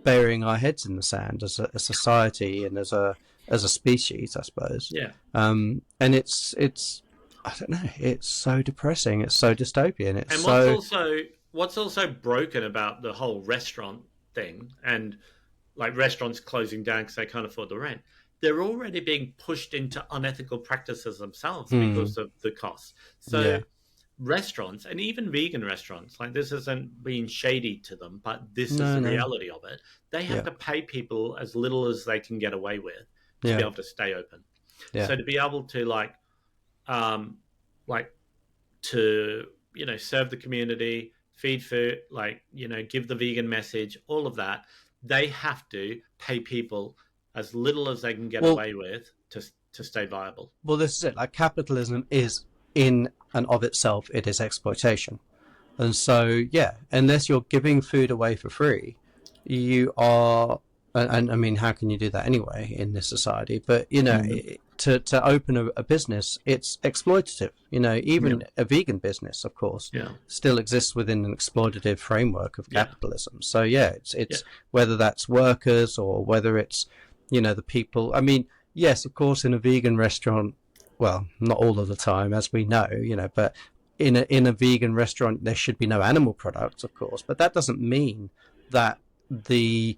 burying our heads in the sand as a society and as a species, I suppose. Yeah. And it's I don't know. It's so depressing. It's so dystopian. It's And so what's also broken about the whole restaurant thing, and like restaurants closing down because they can't afford the rent, they're already being pushed into unethical practices themselves because of the costs. So yeah, restaurants, and even vegan restaurants, like, this isn't being shady to them, but this is no, the no, reality of it. They have yeah, to pay people as little as they can get away with to be yeah, able to stay open. yeah. So to be able to um, like to serve the community, feed food, give the vegan message, all of that, they have to pay people as little as they can get Well, away with to stay viable. well, this is it. Like, capitalism is, in and of itself, it is exploitation. And so, yeah, unless you're giving food away for free, you are, and I mean, how can you do that anyway in this society? But, to open a business, it's exploitative. Yeah. Even a vegan business, of course, Yeah. still exists within an exploitative framework of Yeah. capitalism. So, yeah, it's Yeah. whether that's workers or whether it's, the people. I mean, yes, of course, in a vegan restaurant, well, not all of the time, as we know, but in a vegan restaurant there should be no animal products, of course, but that doesn't mean that the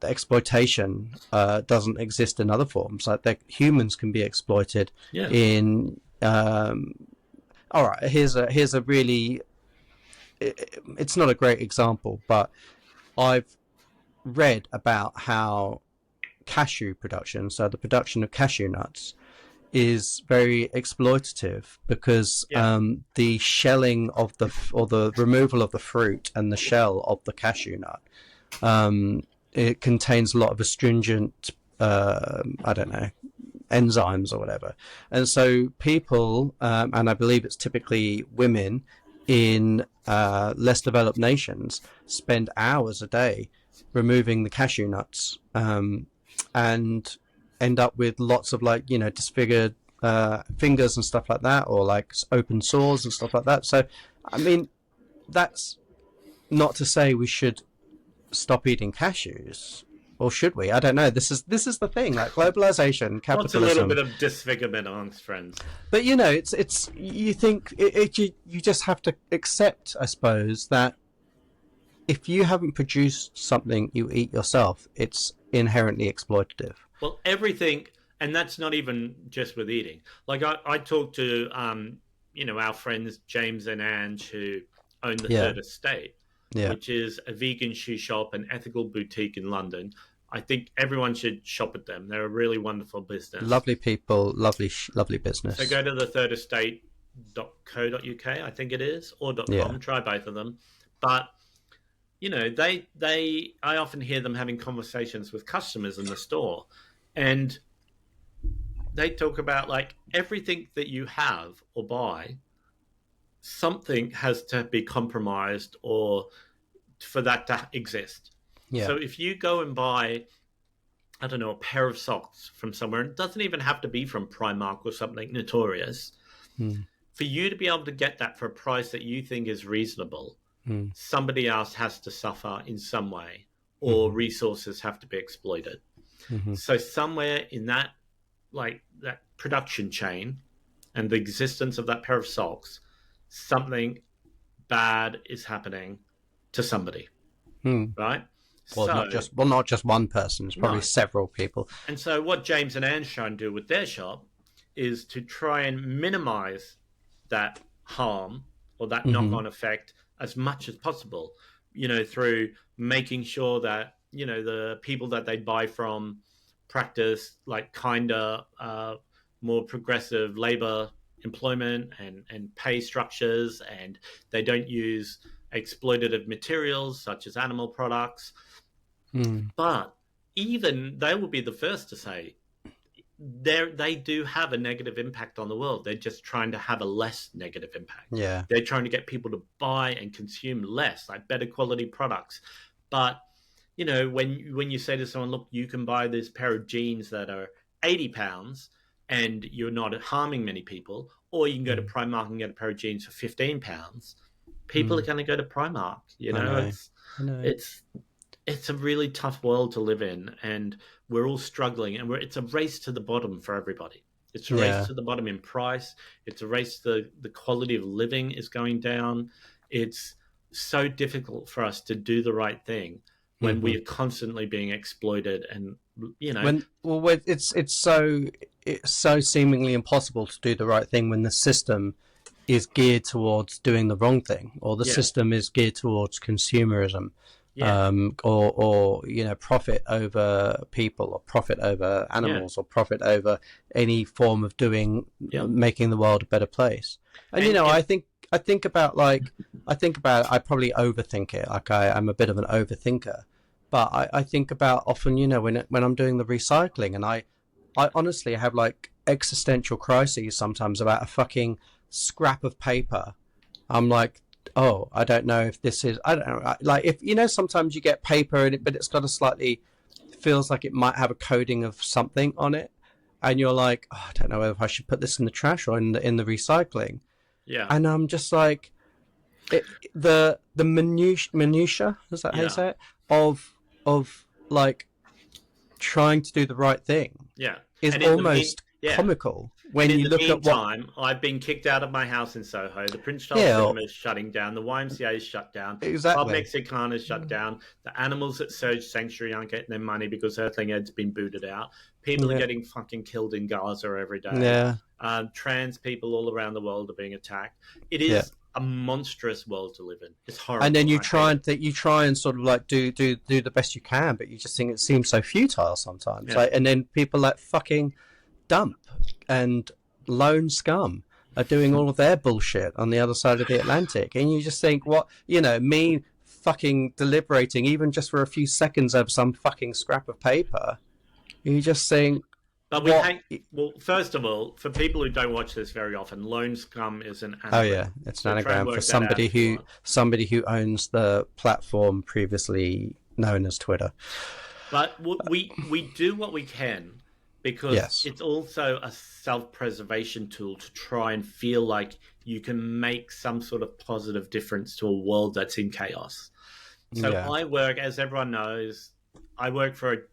exploitation doesn't exist in other forms. Like, that humans can be exploited Yeah. in. All right, here's a really. It's not a great example, but I've read about how cashew production, so the production of cashew nuts, is very exploitative because Yeah. the shelling of the removal of the fruit and the shell of the cashew nut, it contains a lot of astringent, I don't know, enzymes or whatever, and so people, and I believe it's typically women in less developed nations, spend hours a day removing the cashew nuts, and end up with lots of, disfigured fingers and stuff like that, or like open sores and stuff like that. So, I mean, that's not to say we should stop eating cashews, or should we? I don't know. This is the thing, like globalization, What's a little bit capitalism. of disfigurement amongst friends? But it's you think you just have to accept, I suppose, that if you haven't produced something you eat yourself, it's inherently exploitative. Well, everything, and that's not even just with eating. Like, I talked to our friends James and Ange, who own the Yeah, Third Estate, yeah. which is a vegan shoe shop, an ethical boutique in London. I think everyone should shop at them. They're a really wonderful business. Lovely people, lovely So business. go to the thirdestate.co.uk, I think it is, or Yeah. .com. Try both of them. But I often hear them having conversations with customers in the store, and they talk about, like, everything that you have or buy, something has to be compromised or for that to exist. Yeah. So if you go and buy, I don't know, a pair of socks from somewhere, it doesn't even have to be from Primark or something notorious. Mm. For you to be able to get that for a price that you think is reasonable, Mm. somebody else has to suffer in some way, or resources have to be exploited. Mm-hmm. So somewhere in that, that production chain and the existence of that pair of socks, something bad is happening to somebody, Mm. right? Well, So not just one person. It's probably no. several people. And so what James and Anne try and do with their shop is to try and minimize that harm or that Mm-hmm. knock-on effect as much as possible, through making sure that, the people that they buy from practice, like, more progressive labor employment and pay structures, and they don't use exploitative materials such as animal products. Mm. But even they will be the first to say they do have a negative impact on the world. They're just trying to have a less negative impact. Yeah. They're trying to get people to buy and consume less, like better quality products. But you know, when you say to someone, look, you can buy this pair of jeans that are £80 and you're not harming many people, or you can go to Primark and get a pair of jeans for £15, people are going to go to Primark. You I know, know. I know. it's a really tough world to live in, and we're all struggling, and it's a race to the bottom for everybody. It's a race Yeah. to the bottom in price. It's a race to the quality of living is going down. It's so difficult for us to do the right thing when we are constantly being exploited, and you know, It's so seemingly impossible to do the right thing when the system is geared towards doing the wrong thing, or the yeah, system is geared towards consumerism, yeah, or you know, profit over people, or profit over yeah, animals, or profit over any form of doing, yeah, making the world a better place. And you know, I think about I probably overthink it. Like I'm a bit of an overthinker, but I think about often, you know, when I'm doing the recycling, and I honestly have like existential crises sometimes about a fucking scrap of paper. I'm like, oh, I don't know if this is, I don't know, like, if you know, sometimes you get paper in it, but it's got a slightly, feels like it might have a coating of something on it, and you're like, oh, I don't know if I should put this in the trash or in the recycling. yeah, And I'm just like, it, the minutia, is that how you yeah, say it, of like trying to do the right thing yeah. is And in the mean, almost yeah. comical And when in you the look at what. meantime, I've been kicked out of my house in Soho. The Prince Charles Yeah, Cinema is shutting down. The YMCA is shut down. Club exactly. Mexicana is shut down. The animals at Surge Sanctuary aren't getting their money because Earthling Ed's been booted out. People are Yeah, getting fucking killed in Gaza every day. yeah, Trans people all around the world are being attacked. It yeah. is a monstrous world to live in. It's And then horrible. I hate it. you try and sort of like do the best you can, but you just think it seems so futile sometimes. Yeah. Like, and then people like fucking Dump and Lone Scum are doing all of their bullshit on the other side of the Atlantic, and you just think, what, you know, me fucking deliberating even just for a few seconds over some fucking scrap of paper. You just think, But we what? hate. Well, first of all, for people who don't watch this very often, Lone Scum is an Oh anagram. yeah, it's an So try and anagram for work that out if you want. somebody who owns the platform previously known as Twitter. But we do what we can because Yes. it's also a self-preservation tool to try and feel like you can make some sort of positive difference to a world that's in chaos. So Yeah. I work, as everyone knows, I work for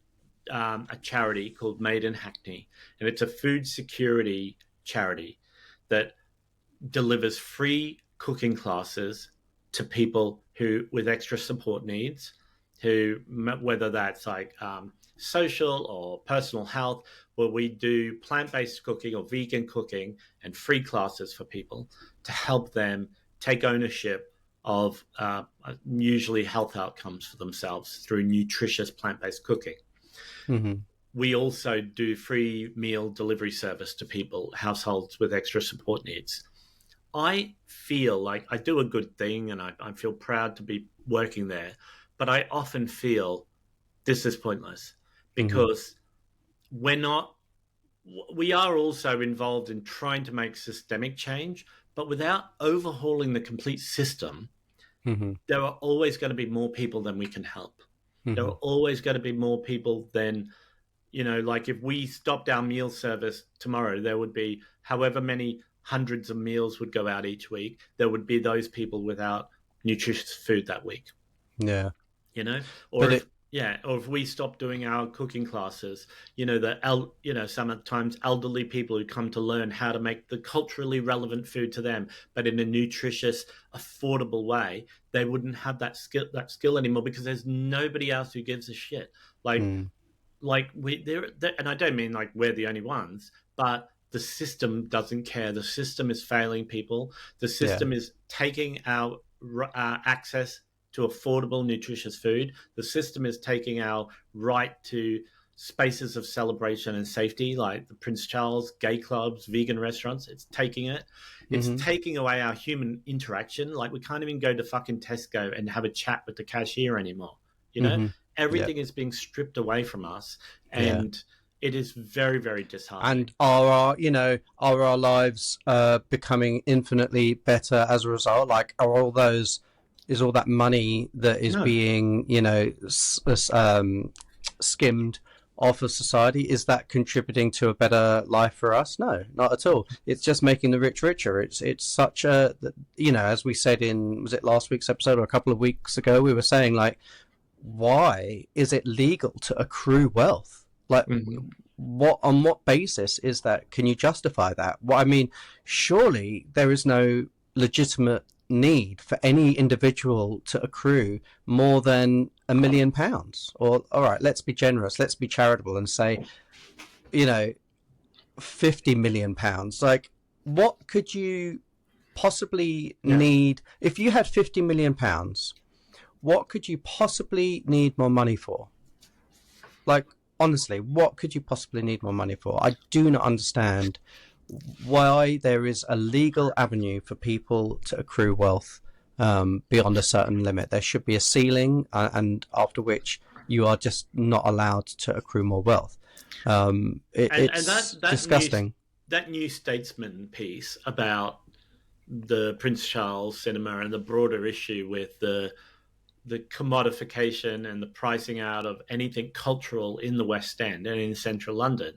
a charity called Made in Hackney, and it's a food security charity that delivers free cooking classes to people who with extra support needs, who whether that's like social or personal health, where we do plant-based cooking or vegan cooking and free classes for people to help them take ownership of usually health outcomes for themselves through nutritious plant-based cooking. Mm-hmm. We also do free meal delivery service to people, households with extra support needs. I feel like I do a good thing, and I feel proud to be working there, but I often feel this is pointless Mm-hmm. because we're not, we are also involved in trying to make systemic change, but without overhauling the complete system, Mm-hmm. there are always going to be more people than we can help. There Mm-hmm. are always going to be more people than, you know, like if we stopped our meal service tomorrow, there would be however many hundreds of meals would go out each week. There would be those people without nutritious food that week, Yeah. you know, But or if, yeah, or if we stop doing our cooking classes, you know, you know, sometimes elderly people who come to learn how to make the culturally relevant food to them, but in a nutritious, affordable way, they wouldn't have that skill anymore because there's nobody else who gives a shit. mm, Like we there, and I don't mean like we're the only ones, but the system doesn't care. The system is failing people. The yeah. system is taking our access to affordable, nutritious food. The system is taking our right to spaces of celebration and safety, like the Prince Charles, gay clubs, vegan restaurants. It's taking it. It's Mm-hmm. taking away our human interaction. Like we can't even go to fucking Tesco and have a chat with the cashier anymore. You know, Mm-hmm. Yeah. everything is being stripped away from us, Yeah. and it is very, very disheartening. And are our lives becoming infinitely better as a result? Like, are all those is all that money that is No. being, skimmed off of society, is that contributing to a better life for us? No, not at all. It's just making the rich richer. It's such a, as we said in, was it last week's episode or a couple of weeks ago, we were saying, like, why is it legal to accrue wealth? Like, on what basis is that? Can you justify that? Well, I mean, surely there is no legitimate need for any individual to accrue more than £1 million. Or, all right, let's be generous, let's be charitable and say, £50 million. Like, what could you possibly need if you had £50 million? What could you possibly need more money for? Like, honestly, what could you possibly need more money for? I do not understand why there is a legal avenue for people to accrue wealth beyond a certain limit. There should be a ceiling, and after which you are just not allowed to accrue more wealth. It's disgusting. That New Statesman piece about the Prince Charles cinema and the broader issue with the commodification and the pricing out of anything cultural in the West End and in central London.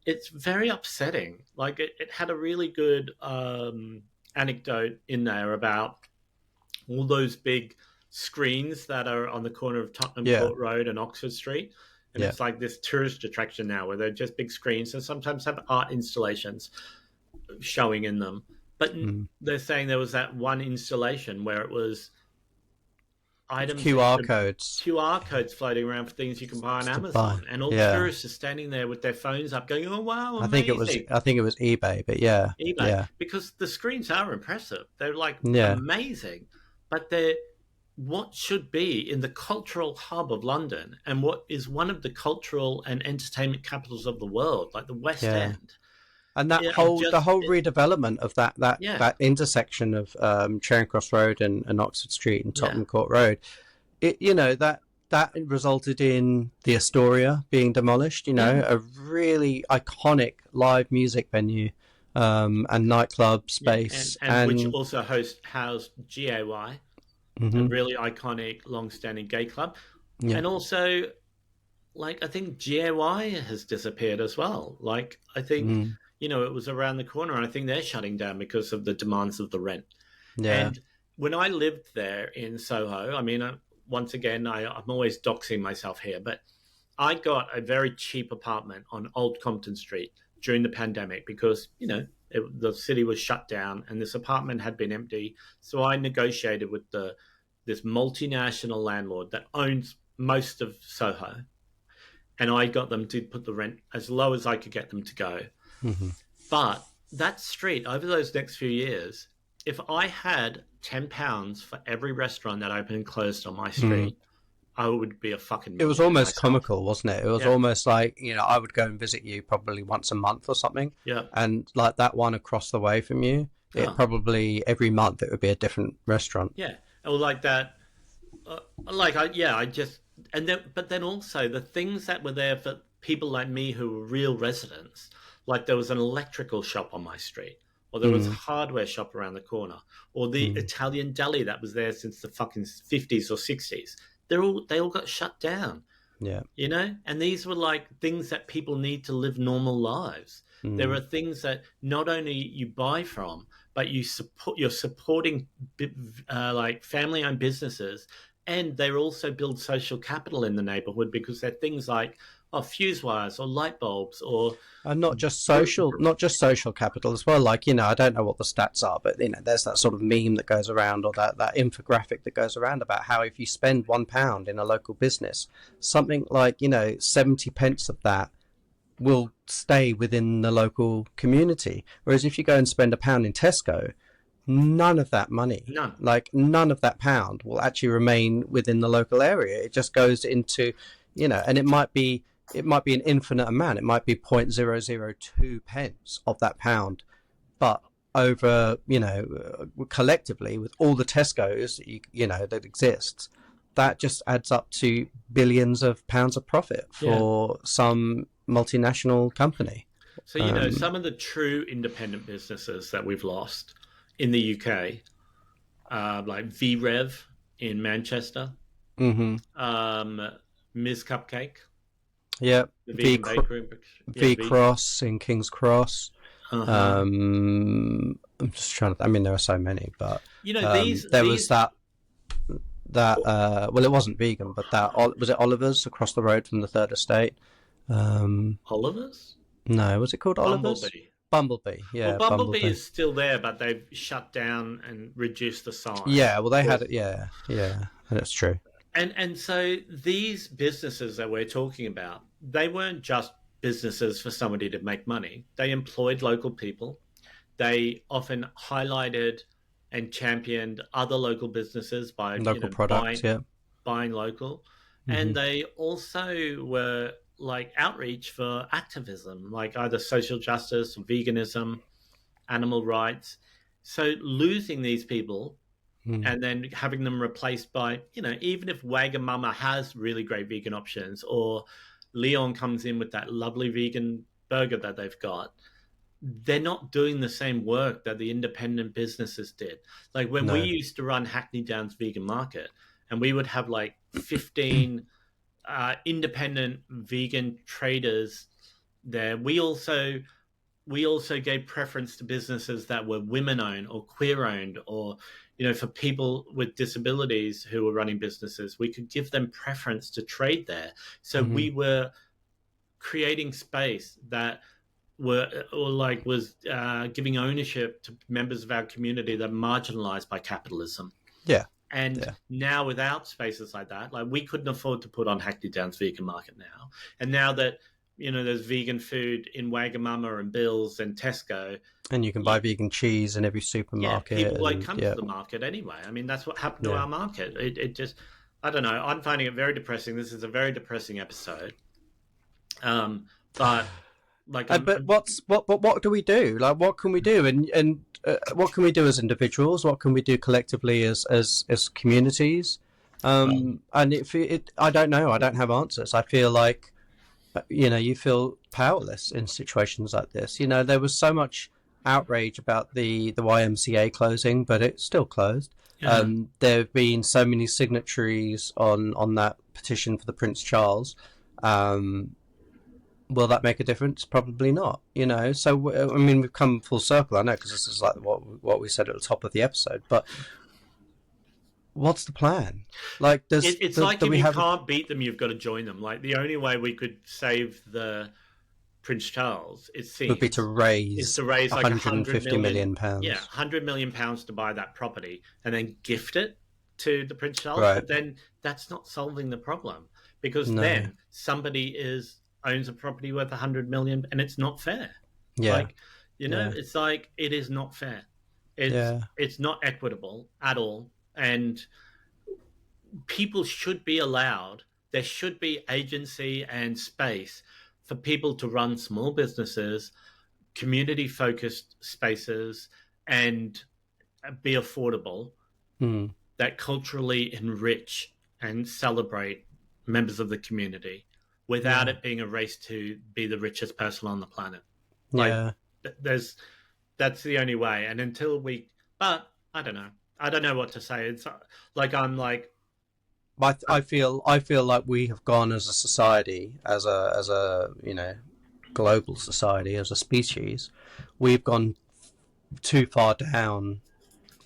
It's very upsetting. Like, it had a really good anecdote in there about all those big screens that are on the corner of Tottenham Court Road and Oxford Street. And it's like this tourist attraction now where they're just big screens and sometimes have art installations showing in them. But they're saying there was that one installation where it was items, QR codes floating around for things you can buy on Amazon, and all the tourists are standing there with their phones up, going, "Oh wow, amazing!" I think it was eBay, but eBay, because the screens are impressive. They're like amazing, but they're what should be in the cultural hub of London and what is one of the cultural and entertainment capitals of the world, like the West End. And that the whole redevelopment of that intersection of Charing Cross Road and Oxford Street and Tottenham Court Road, that resulted in the Astoria being demolished. A really iconic live music venue and nightclub space, and which also housed GAY, a really iconic, long-standing gay club, and also, like, I think GAY has disappeared as well. Like, I think. It was around the corner, and I think they're shutting down because of the demands of the rent. Yeah. And when I lived there in Soho, I mean, once again, I'm always doxing myself here, but I got a very cheap apartment on Old Compton Street during the pandemic because, the city was shut down and this apartment had been empty. So I negotiated with this multinational landlord that owns most of Soho, and I got them to put the rent as low as I could get them to go. But that street, over those next few years, if I had £10 for every restaurant that opened and closed on my street, I would be a fucking millionaire. It was almost comical, wasn't it? It was almost like, I would go and visit you probably once a month or something. Yeah. And like that one across the way from you, it probably every month it would be a different restaurant. Yeah. Or like that. But then also the things that were there for people like me who were real residents. Like there was an electrical shop on my street, or there was a hardware shop around the corner, or the Italian deli that was there since the fucking 50s or 60s. They all got shut down. Yeah. And these were like things that people need to live normal lives. There are things that not only you buy from, but you're supporting like family-owned businesses, and they also build social capital in the neighborhood because they're things like fuse wires or light bulbs and not just social capital as well. Like, I don't know what the stats are, but there's that sort of meme that goes around, or that infographic that goes around about how if you spend £1 in a local business, something like 70 pence of that will stay within the local community, whereas if you go and spend £1 in Tesco, none of that money, none of that pound will actually remain within the local area. It just goes into, and it might be an infinite amount. It might be 0.002 pence of that pound, but over, collectively with all the Tesco's, that exists, that just adds up to billions of pounds of profit for some multinational company. So, some of the true independent businesses that we've lost in the UK, like V-Rev in Manchester, Mm-hmm. Ms. Cupcake, Yeah. the vegan bakery. Yeah, V Cross in King's Cross. Uh-huh. I'm just trying to. I mean, there are so many, but You know, these there was these that. Well, it wasn't vegan, but that was it. Oliver's across the road from the Third Estate. Um, Olivers, no, was it called Oliver's? Bumblebee. Bumblebee. Well, Yeah, Bumblebee Bumblebee. is still there, but they've shut down and reduced the size. Yeah, well, they had it. Yeah, yeah, that's true. And so these businesses that we're talking about, they weren't just businesses for somebody to make money. They employed local people. They often highlighted and championed other local businesses by Local products. Yeah. buying local, Mm-hmm. and they also were like outreach for activism, like either social justice, veganism, animal rights. So losing these people Mm. and then having them replaced by, even if Wagamama has really great vegan options, or Leon comes in with that lovely vegan burger that they've got, they're not doing the same work that the independent businesses did. Like when we No. used to run Hackney Downs Vegan Market, and we would have like 15 independent vegan traders there. We also gave preference to businesses that were women owned or queer owned, or for people with disabilities who were running businesses, we could give them preference to trade there. So Mm-hmm. we were creating space that was giving ownership to members of our community that are marginalized by capitalism. Yeah. And Yeah. now without spaces like that, like we couldn't afford to put on Hackney Downs Vegan Market now. And now that there's vegan food in Wagamama and Bill's and Tesco. And you can buy vegan cheese in every Yeah, supermarket, people like and come to yeah, the market anyway. I mean, that's what happened to yeah. our market. It just, I don't know. I'm finding it very depressing. This is a very depressing episode. But like, But what do we do? Like, what can we do? And what can we do as individuals? What can we do collectively as communities? well, And I don't know. I don't have answers. I feel like, you feel powerless in situations like this. There was so much outrage about the YMCA closing, but it's still closed. yeah. There have been so many signatories on that petition for the Prince Charles. Will that make a difference? Probably not. So I mean, we've come full circle. I know, because this is like what we said at the top of the episode. But what's the plan? Like, It's like do if we you have? can't beat them, you've got to join them. Like the only way we could save the Prince Charles, it Would be seems, to is raise to raise like 150 million yeah, pounds. £100 million to buy that property and then gift it to the Prince Charles. Right. But then that's not solving the problem, because No. then somebody owns a property worth 100 million, and it's not fair. Yeah. Like, Yeah. it's like, it is not fair. It's Yeah. it's not equitable at all, and people should be allowed. There should be agency and space for people to run small businesses, community-focused spaces, and be affordable, Hmm. that culturally enrich and celebrate members of the community without Yeah. it being a race to be the richest person on the planet. Yeah. That's the only way. And but I don't know. I don't know what to say. It's like, I'm like, I feel like we have gone as a society, as a global society, as a species, we've gone too far down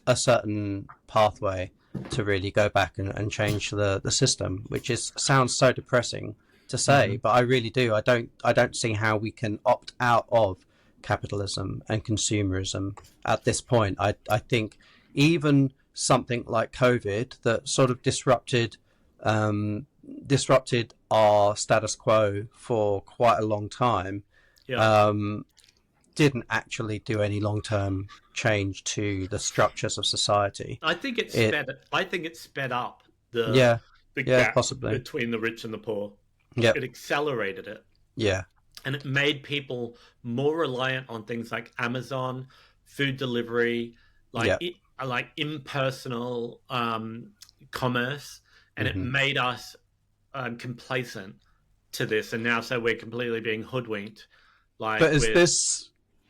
a certain pathway to really go back and change the system, which sounds so depressing to say, but I really do. I don't see how we can opt out of capitalism and consumerism at this point. I think even something like COVID, that sort of disrupted our status quo for quite a long time, yeah. didn't actually do any long-term change to the structures of society. I think it sped up the Yeah, the yeah, gap possibly. between the rich and the poor. Yep. It accelerated it, Yeah, and it made people more reliant on things like Amazon, food delivery, yeah, like impersonal commerce, and it hmm made us complacent to this. And now, so we're completely being hoodwinked. Like, But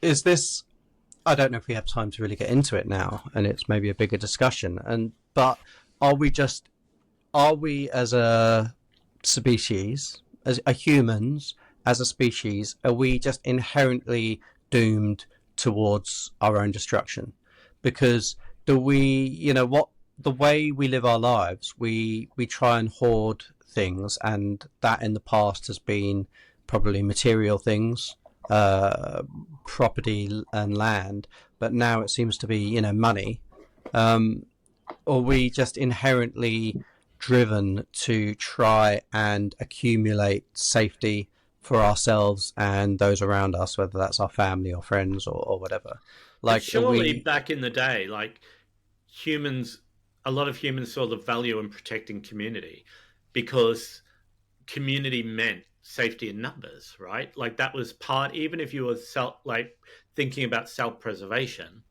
is this I don't know if we have time to really get into it now, and it's maybe a bigger discussion. But are we as a species, as humans, as a species, are we just inherently doomed towards our own destruction? Because the way we live our lives, we try and hoard things, and that in the past has been probably material things, property and land, but now it seems to be money. Or we just inherently driven to try and accumulate safety for ourselves and those around us, whether that's our family or friends or whatever. Like, but surely back in the day, like a lot of humans saw the value in protecting community, because community meant safety in numbers, right? Like that was part, even if you were thinking about self-preservation,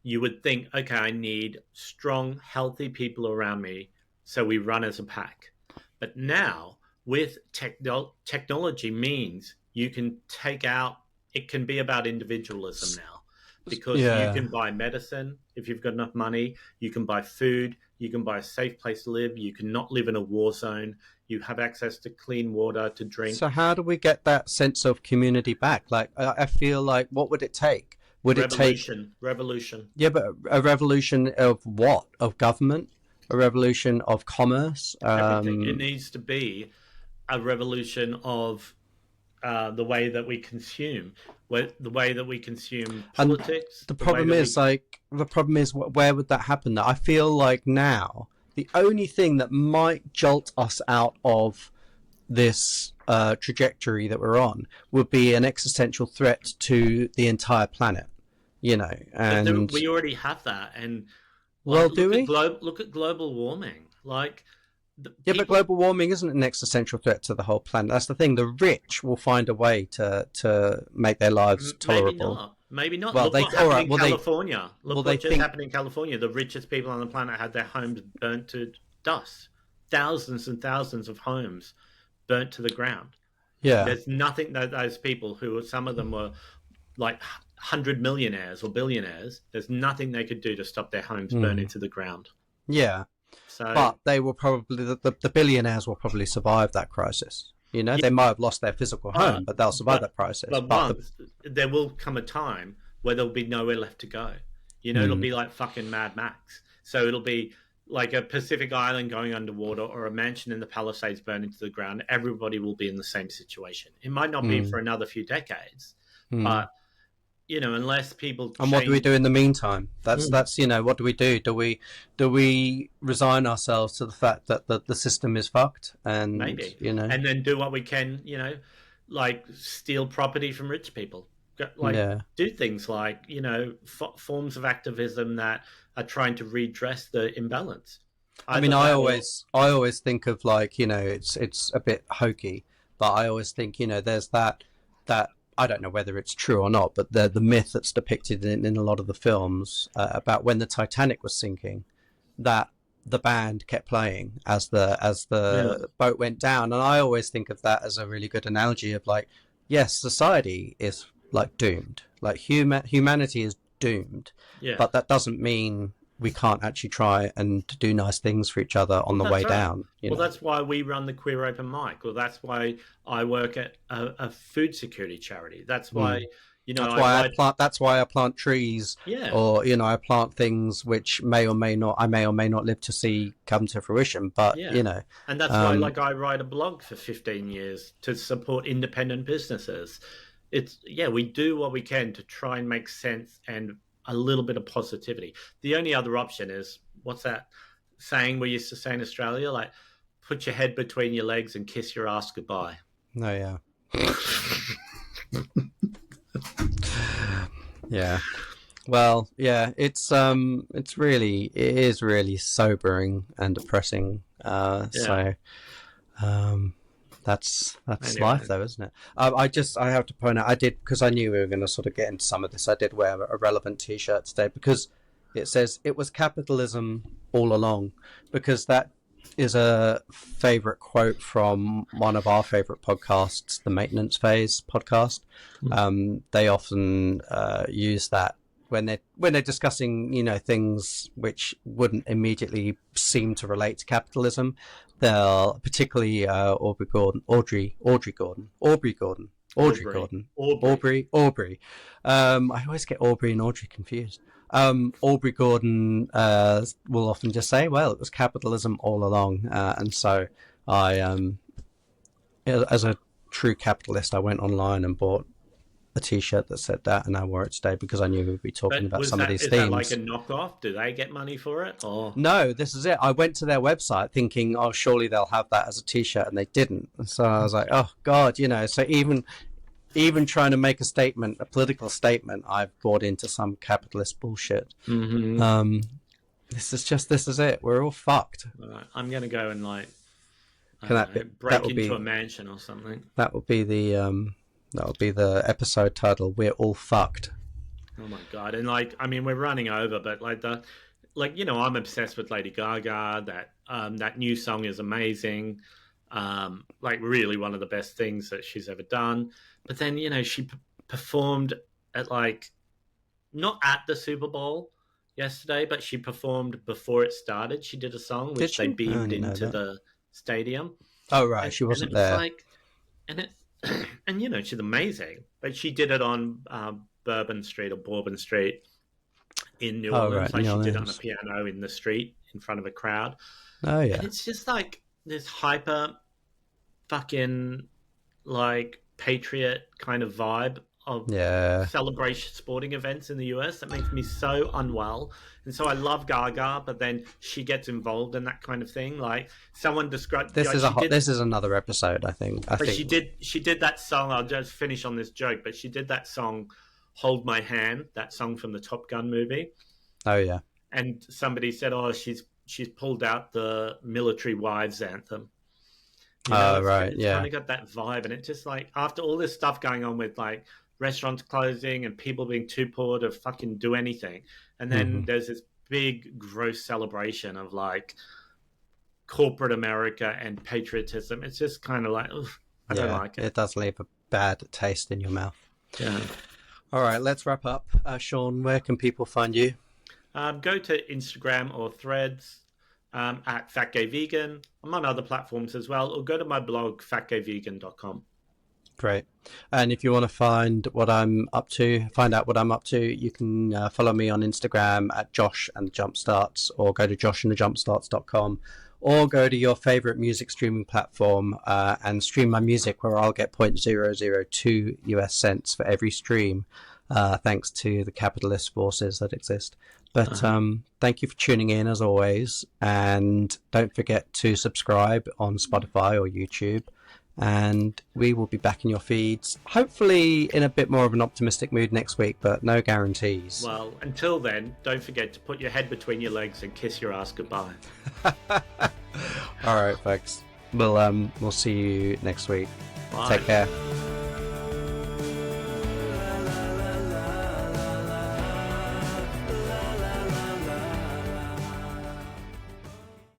you would think, okay, I need strong, healthy people around me, so we run as a pack. But now, with technology means you can take out, it can be about individualism now, because you can buy medicine if you've got enough money, you can buy food, you can buy a safe place to live, you can not live in a war zone, you have access to clean water to drink. So how do we get that sense of community back? Like, I feel like, what would it take? Would revolution. It take revolution? Yeah, but a revolution of what? Of government? A revolution of commerce? Everything. It needs to be a revolution of the way that we consume, the way that we consume politics. And the problem is, where would that happen? I feel like now the only thing that might jolt us out of this trajectory that we're on would be an existential threat to the entire planet, and we already have that. And look at global warming, like. But global warming isn't an existential threat to the whole planet. That's the thing. The rich will find a way to make their lives tolerable. Maybe not. Well, look what happened in California. Look what just happened in California. The richest people on the planet had their homes burnt to dust. Thousands and thousands of homes burnt to the ground. Yeah. There's nothing that those people some of them were like 100 millionaires or billionaires, there's nothing they could do to stop their homes burning to the ground. Yeah. But they will probably, the billionaires will probably survive that crisis. They might have lost their physical home, but they'll survive that crisis. But there will come a time where there'll be nowhere left to go. It'll be like fucking Mad Max. So it'll be like a Pacific island going underwater, or a mansion in the Palisades burning to the ground. Everybody will be in the same situation. It might not be for another few decades, but unless people change... And what do we do in the meantime? That's what do we do? Do we resign ourselves to the fact that the system is fucked? And maybe, and then do what we can, like steal property from rich people, do things like forms of activism that are trying to redress the imbalance. I always think of it's a bit hokey, but I always think there's that I don't know whether it's true or not, but the myth that's depicted in a lot of the films about when the Titanic was sinking, that the band kept playing as the boat went down. And I always think of that as a really good analogy of yes, society is doomed, humanity is doomed, but that doesn't mean we can't actually try and do nice things for each other on the way down. That's why we run the Queer Open Mic, or that's why I work at a food security charity. That's why, that's why I plant trees, or I plant things which I may or may not live to see come to fruition. But and that's why, I write a blog for 15 years to support independent businesses. We do what we can to try and make sense and a little bit of positivity. The only other option is, what's that saying we used to say in Australia? Put your head between your legs and kiss your ass goodbye. Oh, yeah. Yeah. Well, yeah, it is really sobering and depressing. So that's anyway. Life, though, isn't it? I have to point out, I did, because I knew we were going to sort of get into some of this, I did wear a relevant t-shirt today, because it says it was capitalism all along, because that is a favorite quote from one of our favorite podcasts, the Maintenance Phase podcast. They often use that when they're discussing, things which wouldn't immediately seem to relate to capitalism, they'll particularly Aubrey Gordon. I always get Aubrey and Audrey confused. Aubrey Gordon will often just say, "Well, it was capitalism all along," and so I, as a true capitalist, I went online and bought a T-shirt that said that, and I wore it today because I knew we'd be talking about some of these themes. Is that like a knockoff? Do they get money for it? Or no, this is it. I went to their website thinking, "Oh, surely they'll have that as a T-shirt," and they didn't. So I was like, "Oh God," So even trying to make a political statement, I've bought into some capitalist bullshit. Mm-hmm. This is it. We're all fucked. Right. I'm gonna go and break into a mansion or something. That would be the episode title. We're all fucked. Oh my God! And we're running over, but I'm obsessed with Lady Gaga. That new song is amazing. Really one of the best things that she's ever done. But then, she performed at not at the Super Bowl yesterday, but she performed before it started. She did a song which they beamed into the stadium. Oh, right. She wasn't there. And she's amazing. But she did it on Bourbon Street in New Orleans. Right. She did it on a piano in the street in front of a crowd. Oh, yeah. And it's just this hyper fucking patriot kind of vibe of celebration sporting events in the US that makes me so unwell. And so I love Gaga, but then she gets involved in that kind of thing. Someone described this is another episode, I think. She did that song. I'll just finish on this joke, but she did that song "Hold My Hand," that song from the Top Gun movie. Oh yeah. And somebody said, "Oh, she's pulled out the military wives anthem." Right, it's kind of got that vibe, and it's just after all this stuff going on with restaurants closing and people being too poor to fucking do anything, and then there's this big gross celebration of corporate America and patriotism. It's just kind of I don't like it. It does leave a bad taste in your mouth. Yeah. All right, let's wrap up. Sean, where can people find you? Go to Instagram or Threads. At Fat Gay Vegan. I'm on other platforms as well, or go to my blog fatgayvegan.com. Great. And if you want to find out what I'm up to, you can follow me on Instagram at Josh and the Jumpstarts, or go to joshandthejumpstarts.com, or go to your favorite music streaming platform and stream my music, where I'll get 0.002 US cents for every stream, thanks to the capitalist forces that exist. But thank you for tuning in as always, and don't forget to subscribe on Spotify or YouTube, and we will be back in your feeds, hopefully in a bit more of an optimistic mood next week, but no guarantees. Well, until then, don't forget to put your head between your legs and kiss your ass goodbye. All right, folks. We'll see you next week. Bye. Take care.